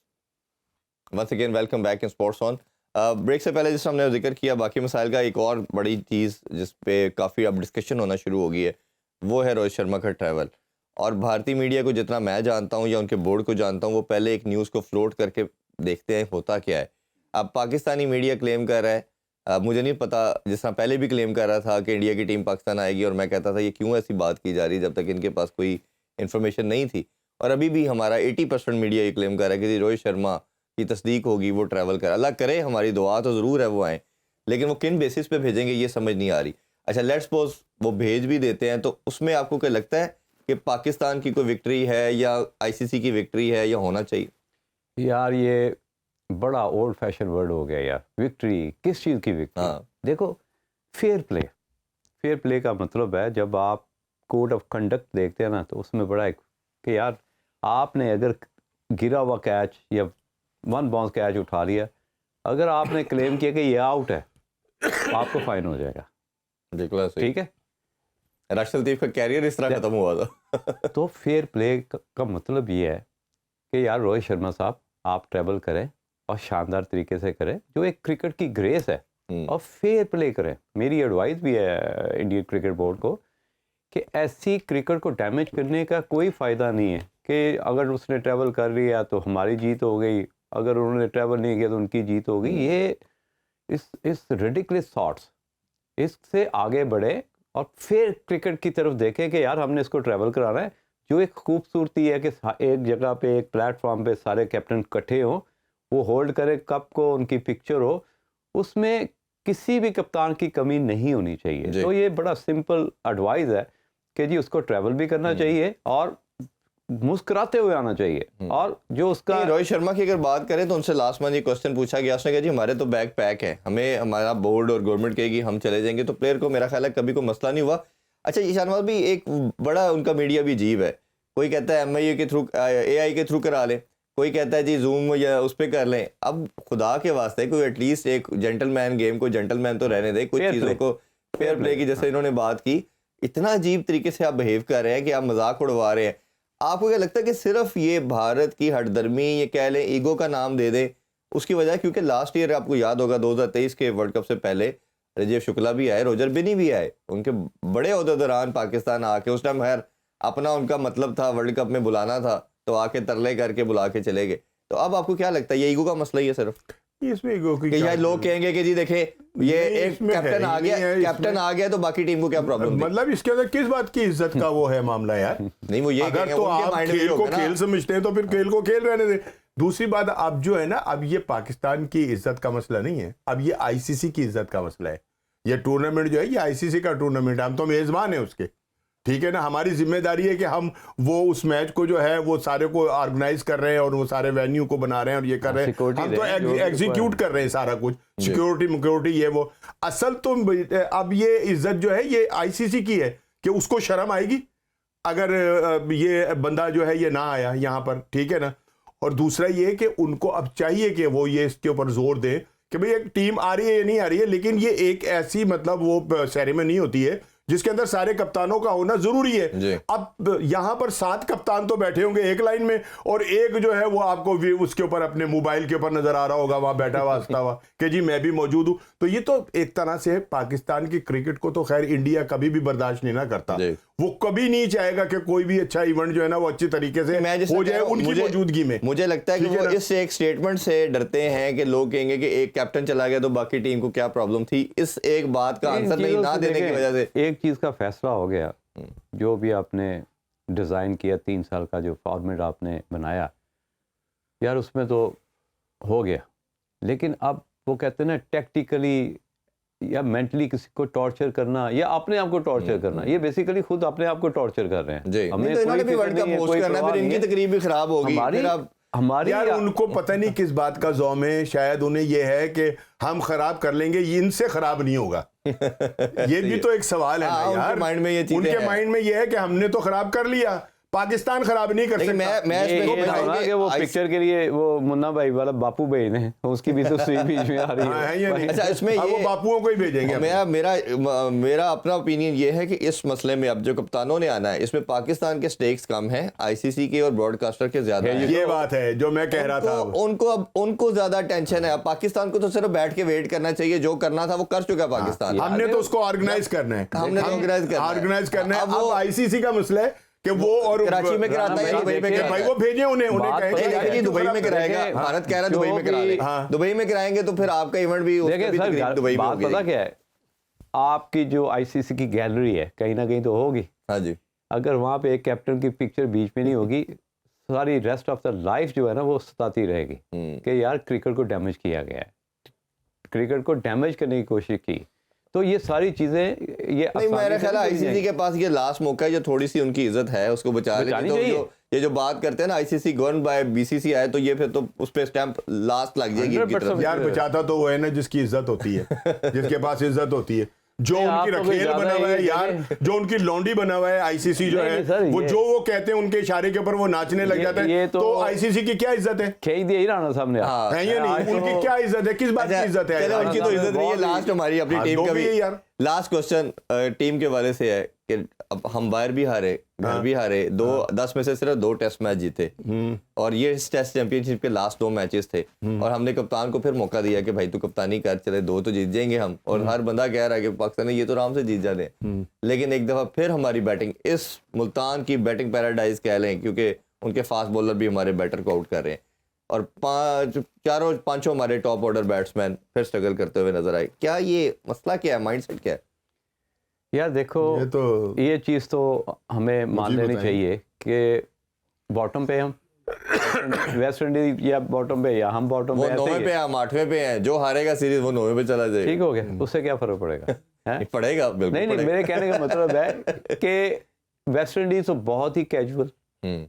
Once again welcome back in sports on. Break से पहले जिस हमने जिक्र किया बाकी मसाइल का, एक और बड़ी चीज़ जिस पे काफ़ी अब डिस्कशन होना शुरू हो गई है वो है रोहित शर्मा का ट्रैवल। और भारतीय मीडिया को जितना मैं जानता हूँ या उनके बोर्ड को जानता हूँ, वो पहले एक न्यूज़ को फ्लोट करके देखते हैं होता क्या है। अब पाकिस्तानी मीडिया क्लेम कर रहा है, मुझे नहीं पता, जिस तरह पहले भी क्लेम कर रहा था कि इंडिया की टीम पाकिस्तान आएगी, और मैं कहता था ये क्यों ऐसी बात की जा रही है जब तक इनके पास कोई इन्फॉर्मेशन नहीं थी। और अभी भी हमारा 80% मीडिया ये क्लेम कर रहा है कि रोहित शर्मा की तस्दीक होगी, वो ट्रैवल कर, अल्लाह करे, हमारी दुआ तो ज़रूर है वो आएँ, लेकिन वो किन बेसिस पे भेजेंगे ये समझ नहीं आ रही। अच्छा, लेट्स सपोज वो भेज भी देते हैं, तो उसमें आपको क्या लगता है कि पाकिस्तान की कोई विक्ट्री है या आईसीसी की विक्ट्री है या होना चाहिए? यार ये बड़ा ओल्ड फैशन वर्ड हो गया यार, विक्ट्री। किस चीज़ की विक्ट्री? देखो, फेयर प्ले का मतलब है जब आप कोड ऑफ कंडक्ट देखते हैं ना, तो उसमें बड़ा एक कि यार आपने अगर गिरा हुआ कैच या वन बाउंस कैच उठा लिया, अगर आपने क्लेम किया कि ये आउट है, आपको फाइन हो जाएगा। ठीक है, राशिद लतीफ़ का कैरियर इस तरह खत्म हुआ था। तो फेयर प्ले का मतलब ये है कि यार रोहित शर्मा साहब, आप ट्रैवल करें और शानदार तरीके से करें, जो एक क्रिकेट की ग्रेस है, और फेयर प्ले करें। मेरी एडवाइस भी है इंडियन क्रिकेट बोर्ड को कि ऐसी क्रिकेट को डैमेज करने का कोई फ़ायदा नहीं है कि अगर उसने ट्रैवल कर लिया तो हमारी जीत हो गई, अगर उन्होंने ट्रैवल नहीं किया तो उनकी जीत हो गई। ये इस रिडिकुलस थॉट्स, इससे आगे बढ़े और फिर क्रिकेट की तरफ देखें कि यार हमने इसको ट्रैवल कराना है। जो एक खूबसूरती है कि एक जगह पे, एक प्लेटफॉर्म पे सारे कैप्टन इकट्ठे हों, वो होल्ड करें कप को, उनकी पिक्चर हो, उसमें किसी भी कप्तान की कमी नहीं होनी चाहिए। तो ये बड़ा सिंपल एडवाइस है कि जी उसको ट्रैवल भी करना चाहिए और मुस्कुराते हुए आना चाहिए। और जो उसका रोहित शर्मा की अगर बात करें तो उनसे लास्ट मंथ ये क्वेश्चन पूछा गया, उसने कहा जी हमारे तो बैग पैक है, हमें हमारा बोर्ड और गवर्नमेंट कहेगी हम चले जाएंगे, तो प्लेयर को मेरा ख्याल है कभी कोई मसला नहीं हुआ। अच्छा, ईशान भी एक बड़ा उनका मीडिया भी अजीब है, कोई कहता है MIA के थ्रू, AI के थ्रू करा लें, कोई कहता है जी जूम या उस पर कर लें। अब खुदा के वास्ते कोई एटलीस्ट एक जेंटलमैन गेम को जेंटलमैन तो रहने दे, कुछ चीज़ों को फेयर प्ले की, जैसे इन्होंने बात की, इतना अजीब तरीके से आप बिहेव कर रहे हैं कि आप मजाक उड़वा रहे हैं। आपको क्या लगता है कि सिर्फ ये भारत की हटदर्मी, ये कह लें ईगो का नाम दे दें उसकी वजह? क्योंकि लास्ट ईयर आपको याद होगा 2023 के वर्ल्ड कप से पहले राजीव शुक्ला भी आए, रोजर बिनी भी आए, उनके बड़े ओहदे दौरान पाकिस्तान आके, उस टाइम खैर अपना उनका मतलब था वर्ल्ड कप में बुलाना था, तो आके तरले करके बुला के चले गए। तो अब आपको क्या लगता है ये ईगो का मसला ही है सिर्फ? इसमें ईगो की यार लोग कहेंगे कि जी देखे ये एक कैप्टन आ गया तो बाकी टीम को क्या प्रॉब्लम? मतलब इसके अंदर किस बात की इज्जत का वो है मामला यार? नहीं, वो ये अगर तो आप खेल को खेल समझते हैं तो फिर खेल को खेल रहने दें। दूसरी बात, अब जो है ना, अब ये पाकिस्तान की इज्जत का मसला नहीं है, अब ये ICC की इज्जत का मसला है। ये टूर्नामेंट जो है ये ICC का टूर्नामेंट है, हम तो मेजबान है उसके, ठीक है ना। हमारी जिम्मेदारी है कि हम वो उस मैच को जो है वो सारे को ऑर्गेनाइज कर रहे हैं और वो सारे वेन्यू को बना रहे हैं और ये कर रहे हैं, हम तो एग्जीक्यूट कर रहे हैं सारा कुछ, सिक्योरिटी ये वो। असल तो अब ये इज्जत जो है ये ICC की है कि उसको शर्म आएगी अगर ये बंदा जो है ये ना आया यहाँ पर, ठीक है ना। और दूसरा ये कि उनको अब चाहिए कि वो ये इसके ऊपर जोर दें कि भाई एक टीम आ रही है या नहीं आ रही है, लेकिन ये एक ऐसी मतलब वो सेरेमनी होती है जिसके अंदर सारे कप्तानों का होना जरूरी है। अब यहां पर 7 कप्तान तो बैठे होंगे एक लाइन में, और एक जो है वो आपको उसके ऊपर अपने मोबाइल के ऊपर नजर आ रहा होगा वहां बैठा हुआ हंसता हुआ कि जी मैं भी मौजूद हूं। तो ये तो एक तरह से पाकिस्तान की क्रिकेट को तो खैर इंडिया कभी भी बर्दाश्त नहीं ना करता, वो कभी नहीं चाहेगा कि कोई भी अच्छा इवेंट जो है ना वो अच्छी तरीके से हो जाए उनकी मौजूदगी में। मुझे लगता है कि वो इस एक स्टेटमेंट से डरते हैं कि लोग कहेंगे कि एक कैप्टन चला गया तो बाकी टीम को क्या प्रॉब्लम थी, इस एक बात का आंसर नहीं ना देने की वजह से एक चीज का फैसला हो गया। जो भी आपने डिजाइन किया 3 साल का जो फॉर्मेट आपने बनाया यार, उसमें तो हो गया, लेकिन अब वो कहते हैं ना टैक्टिकली या मेंटली किसी को टॉर्चर करना या अपने आप को टॉर्चर करना, ये बेसिकली खुद अपने आप को टॉर्चर कर रहे हैं। हमें तो इन्होंने भी वर्ल्ड कप होस्ट करना है, फिर इनकी तकरीब भी खराब होगी, फिर आप हमारी यार उनको पता नहीं किस बात का ज़ौम है, शायद उन्हें ये है कि हम खराब कर लेंगे, ये इनसे खराब नहीं होगा। ये भी तो एक सवाल है ना यार, उनके माइंड में ये चीजें उनके हैं। माइंड में ये है कि हमने तो खराब कर लिया, पाकिस्तान खराब नहीं कर लेकिन सकता। मैं ये इसमें था ना कि वो पिक्चर के लिए वो मुन्ना भाई वाला बापू भाई ने उसकी भी तो सुई बीच में आ रही हाँ, है ये नहीं। अच्छा, इसमें अब वो ये- बापुओं को ही भेजेंगे। मेरा अपना ओपिनियन ये है कि इस मसले में अब जो कप्तानों ने आना है, इसमें पाकिस्तान के स्टेक्स कम हैं, आईसीसी के और ब्रॉडकास्टर के ज्यादा हैं। ये बात है जो मैं कह रहा था। उनको ज्यादा टेंशन है। अब पाकिस्तान को तो सिर्फ बैठ के वेट करना चाहिए, जो करना था वो कर चुका है पाकिस्तान। हमने तो उसको ऑर्गेनाइज करना है, हमने तो ऑर्गेनाइज करना है। अब अब वो आईसीसी का मसला है कि वो और कराची में कराता है, दुबई में देखिए, कराता भाई है। वो भेजे उन्हें बात कहें पता कि है यार जी, ये दुबई खराब में कर कराएगा, देखें, भारत कह रहा है दुबई में करा जो ले। हाँ। दुबई में कराएंगे तो फिर आपका इवेंट भी उसका देखिए भी सर, तकरीब दुबई में बात होगी। पता क्या है, आपकी जो आईसीसी की गैलरी है कहीं ना कहीं तो होगी। हाँ जी, अगर वहाँ पे एक कैप्टन की पिक्चर बीच में नहीं होगी, सारी रेस्ट ऑफ द लाइफ जो है ना वो सताती रहेगी कि यार क्रिकेट को डैमेज किया गया है, क्रिकेट को डैमेज करने की कोशिश की। तो ये सारी चीजें ये नहीं मेरा आसानी से ख्याल है नहीं आईसीसी जाएंगी। के पास ये लास्ट मौका है, जो थोड़ी सी उनकी इज्जत है उसको बचा लेनी। बचानी तो चाहिए। ये जो बात करते हैं ना आईसीसी गवर्न बाय बीसीसीआई, तो ये फिर तो उस पे स्टैंप लास्ट लग जाएगी इनकी 100% तरफ। यार बचाता तो वो है ना जिसकी इज्जत होती है, जिसके पास इज्जत होती है, जो नहीं, आप उनकी तो कोई रखेल ज्यादा बना हुआ है ये यार, देखें। जो उनकी लौंडी बना हुआ है आईसीसी जो नहीं, है नहीं सर, वो ये- जो वो कहते हैं उनके इशारे के ऊपर वो नाचने लग ये- जाता ये है। तो- तो आईसीसी की क्या इज्जत है? खेल दिया ही राणा साहब ने। हाँ। है ये आज नहीं, तो- उनकी क्या इज्जत है? किस बात की इज्जत है? चलो उनकी तो साहब ने इज्जत नहीं है। बहुत ही- लास्ट हमारी अपनी हाँ, टीम दो का भी भी है यार। लास्ट क्वेश्चन टीम के वाले से है कि अब हम बाहर भी हारे, घर भी हारे, 10 में से सिर्फ 2 टेस्ट मैच जीते, और ये इस टेस्ट चैंपियनशिप के लास्ट 2 मैचेस थे, और हमने कप्तान को फिर मौका दिया कि भाई तू कप्तानी कर, चले 2 तो जीत जाएंगे हम, और हर बंदा कह रहा है कि पाकिस्तान ये तो आराम से जीत जाते हैं। लेकिन एक दफा फिर हमारी बैटिंग, इस मुल्तान की बैटिंग पैराडाइज कह लें, क्योंकि उनके फास्ट बॉलर भी हमारे बैटर को आउट कर रहे हैं, और 5 हमारे टॉप ऑर्डर बैट्समैन फिर स्ट्रगल करते हुए नजर आए। क्या ये मसला क्या है, माइंडसेट क्या है? यार देखो ये तो ये चीज़ तो हमें मान लेनी बताएं। चाहिए कि बॉटम पे हम वेस्ट इंडीज या बॉटम पे या हम बॉटम वो पे ऐसे 9वें ही पे है। है, हम 8वें पे हैं, जो हारेगा सीरीज वो 9वें पे चला जाएगा। ठीक हो गया, उससे क्या फर्क पड़ेगा हैं? पड़ेगा, बिल्कुल नहीं नहीं, पड़ेगा। मेरे कहने का मतलब है कि वेस्ट इंडीज तो बहुत ही कैजुअल, हम्म,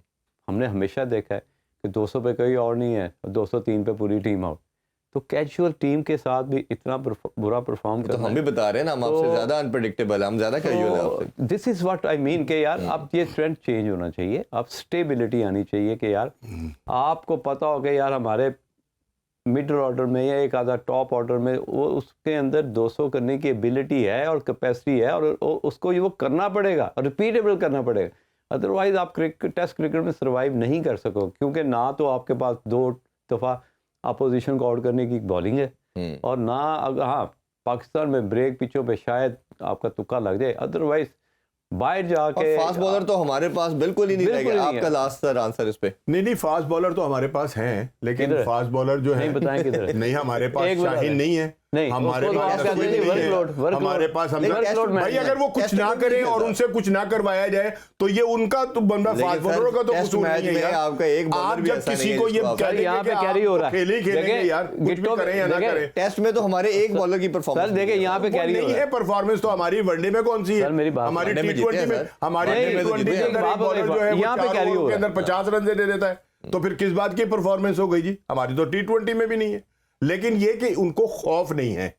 हमने हमेशा देखा है कि 200 पे कोई और नहीं है, 203 पे पूरी टीम आउट। तो कैजुअल टीम के साथ भी इतना बुरा परफॉर्म तो करना हम भी बता रहे हैं ना, हम आपसे ज्यादा अनप्रेडिक्टेबल है, हम ज्यादा कैजुअल है आपसे। This is what I mean कि यार अब ये ट्रेंड चेंज होना चाहिए, अब स्टेबिलिटी आनी चाहिए कि यार आपको पता हो कि यार हमारे मिडल ऑर्डर में या एक आधा टॉप ऑर्डर में वो उसके अंदर 200 करने की एबिलिटी है और कैपेसिटी है, और उसको ये वो करना पड़ेगा और रिपीटेबल करना पड़ेगा। अदरवाइज आप टेस्ट क्रिकेट में सर्वाइव नहीं कर सको, क्योंकि ना तो आपके पास 2 दफ़ा अपोजिशन को आउट करने की बॉलिंग है, और ना हाँ पाकिस्तान में ब्रेक पिचों पे शायद आपका तुक्का लग जाए, अदरवाइज बाहर और जाके फास्ट बॉलर तो हमारे पास बिल्कुल ही नहीं बिल्कुल रहेगा। नहीं आपका है। लास्ट सर आंसर इस पे। नहीं फास्ट बॉलर तो हमारे पास हैं, लेकिन किधर है? फास्ट बॉलर जो है नहीं बताएं किधर है? नहीं हमारे पास एक बता शाहीन दें। नहीं है, नहीं, हमारे उसको तो पास आप कोई कहते हैं नहीं है। वर्कलोड, हमारे पास हम लेकिन टेस्ट मैच भाई में- अगर वो कुछ टेस्ट ना में करें नहीं और खेलता। उनसे कुछ ना करवाया जाए तो ये उनका तो बंदा लेकिन फास्ट सर, बॉलरों का तो टेस्ट कसूर मैच नहीं है में यार। आपका एक बॉलर आप भी जब ऐसा किसी नहीं को है ये जिसको कह आप- देंगे यहाँ कि पे आप कैरी हो रहा है। खेल ही खेलेंगे देखें, यार, कुछ भी गिट्टो करें या ना देखें, करें। टेस्ट में तो हमारे एक बॉलर की परफॉर्मेंस सर देखिए यहाँ पे वो कैरी हो नहीं रहा है है। परफॉर्मेंस तो हमारी वनडे में कौन सी है? सर, मेरी बात हमारी वनडे में T20 जीते हैं में सर। हमारी वनडे में तो T20 जीते के हैं। अंदर बात एक बॉलर जो है वो यहाँ पे 4 कैरी हो ओवर के रहा अंदर 50 रन दे देता है, तो फिर किस बात की परफॉर्मेंस हो गई जी? हमारी तो T20 में भी नहीं है। लेकिन ये कि उनको खौफ नहीं है,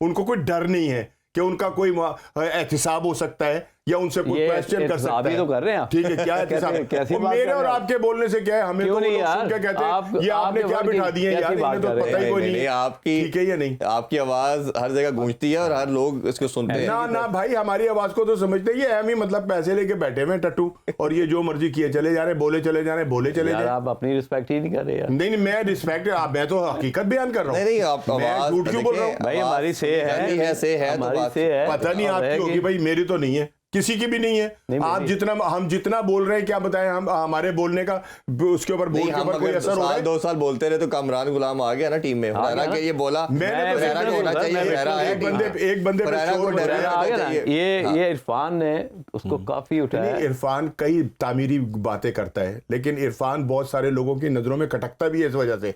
उनको कोई डर नहीं है कि उनका कोई एहतिसाब हो सकता है या उनसे कोई ये क्वेश्चन कर एहतिसाब सकता ही है। तो कर रहे हैं आप। ठीक है, क्या कैसे- एहतिसाब? कैसी वो बात मेरे कर और रहे हैं? आपके बोलने से क्या है? हमें क्यों तो नहीं लोग सुन यार? के कहते हैं आप- ये आपने आपके क्या वर्ड की बिठा दिए कैसी यार, बात इन्हें तो कर रहे पता ही हैं? कोई नहीं, नहीं। आपकी ठीक है या नहीं? आपकी आवाज हर जगह गूंजती है और हर लोग इसको सुनते हैं। ना ना भाई, हमारी आवाज को तो समझते ही है हम ही, मतलब पैसे लेके बैठे हुए हैं टट्टू, और ये जो मर्जी किए चले जा रहे, बोले चले जा रहे, बोले चले यार जाए। आप अपनी रिस्पेक्ट ही नहीं कर रहे यार। नहीं नहीं, मैं रिस्पेक्ट, मैं तो हकीकत बयान कर रहा हूँ। नहीं नहीं, आप मैं आवाज झूठ क्यों बोल रहा हूँ? भाई आवाज हमारी से है, से है तो हमारी बात से है, पता नहीं अब आपकी है होगी कि- भाई, मेरी तो नहीं है, किसी की भी नहीं है। नहीं, आप मेरी- हम जितना बोल रहे हैं, क्या बताएं, हम हमारे बोलने का उसके ऊपर बोल नहीं, के हम ऊपर कोई अगर असर हो रहा है? 2 साल बोलते रहे तो कमरान गुलाम आ गया ना टीम में। आ गया हुरैरा ना। के ये बोला, मैंने तो हुरैरा को होना चाहिए, हुरैरा आया टीम में। एक बंदे पे हुरैरा को शोर डर मचा आ गया ना, चाहिए। ये इरफान ने उसको काफी उठाया। नहीं, इरफान कई तामीरी बातें करता है, लेकिन इरफान बहुत सारे लोगों की नजरों में कटकता भी है इस वजह से,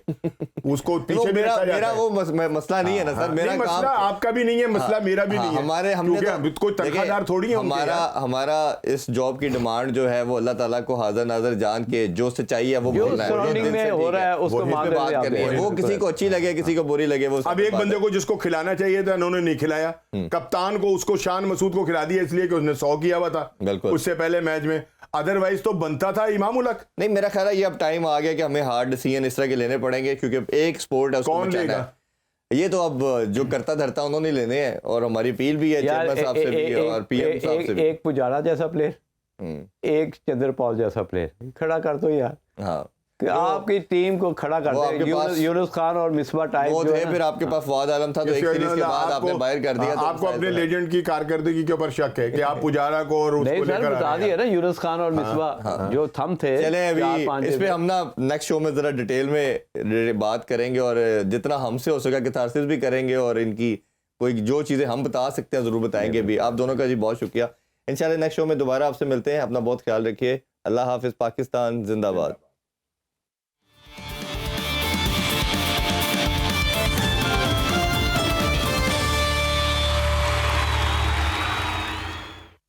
उसको पीछे भी मेरा रखा जाता मेरा है। वो मसला नहीं है ना सर, मेरा नहीं, मसला काम आपका भी नहीं है, मसला मेरा भी नहीं है, हमने क्योंकि कोई तनख्वाहदार थोड़ी है उनके। हमारा इस जॉब की डिमांड जो है वो अल्लाह ताला को हाजिर नाजर जान के जो सच्चाई है वो जो बोलना है, सराउंडिंग दिल से में हो ठीक रहा है उसको उस पे मांग बात करनी है। वो किसी को अच्छी लगे किसी को बुरी लगे वो अब एक बंदे को जिसको खिलाना चाहिए था उन्होंने नहीं खिलाया, कप्तान को उसको शान मसूद को खिला दिया इसलिए कि उसने 100 किया हुआ था बिल्कुल। उससे पहले मैच में, अदरवाइज तो बनता था इमाम उल हक। नहीं मेरा ख्याल है ये अब टाइम आ गया कि हमें हार्ड डिसीजन इस तरह के लेने पड़ेंगे क्योंकि एक स्पोर्ट है उसको कौन बचाना लेगा? है। ये तो अब जो करता धरता उन्होंने लेने हैं और हमारी अपील भी है यार चेयरमैन साहब से भी और पीएम साहब से भी। एक पुजारा जैसा प्लेयर, एक चंद्रपाल जैसा प्लेयर खड़ा कर दो यार, हाँ कि आपकी टीम को खड़ा कर वो दे। आपके पास- यूनुस खान और मिसबा टाइप वो जो थे, है ना, फिर आपके पास फवाद आलम था तो एक सीरीज के बाद आपने बाहर कर दिया। तो आपको अपने लेजेंड की कारकर्दगी के ऊपर शक है कि आप पुजारा को और नहीं उसको सर लेकर बता आ रहे दिया हैं। ना, यूनुस खान और मिसबा जो थम थे। चले 4-5 अभी इस पे हम ना नेक्स्ट शो में जरा डिटेल में बात करेंगे और जितना हमसे हो सका कैथारसिस भी करेंगे और इनकी कोई जो चीज़ें हम बता सकते हैं ज़रूर बताएंगे भी। आप दोनों का जी बहुत शुक्रिया। इंशाल्लाह नेक्स्ट शो में दोबारा आपसे मिलते हैं। अपना बहुत ख्याल रखिए। अल्लाह हाफिज़। पाकिस्तान जिंदाबाद।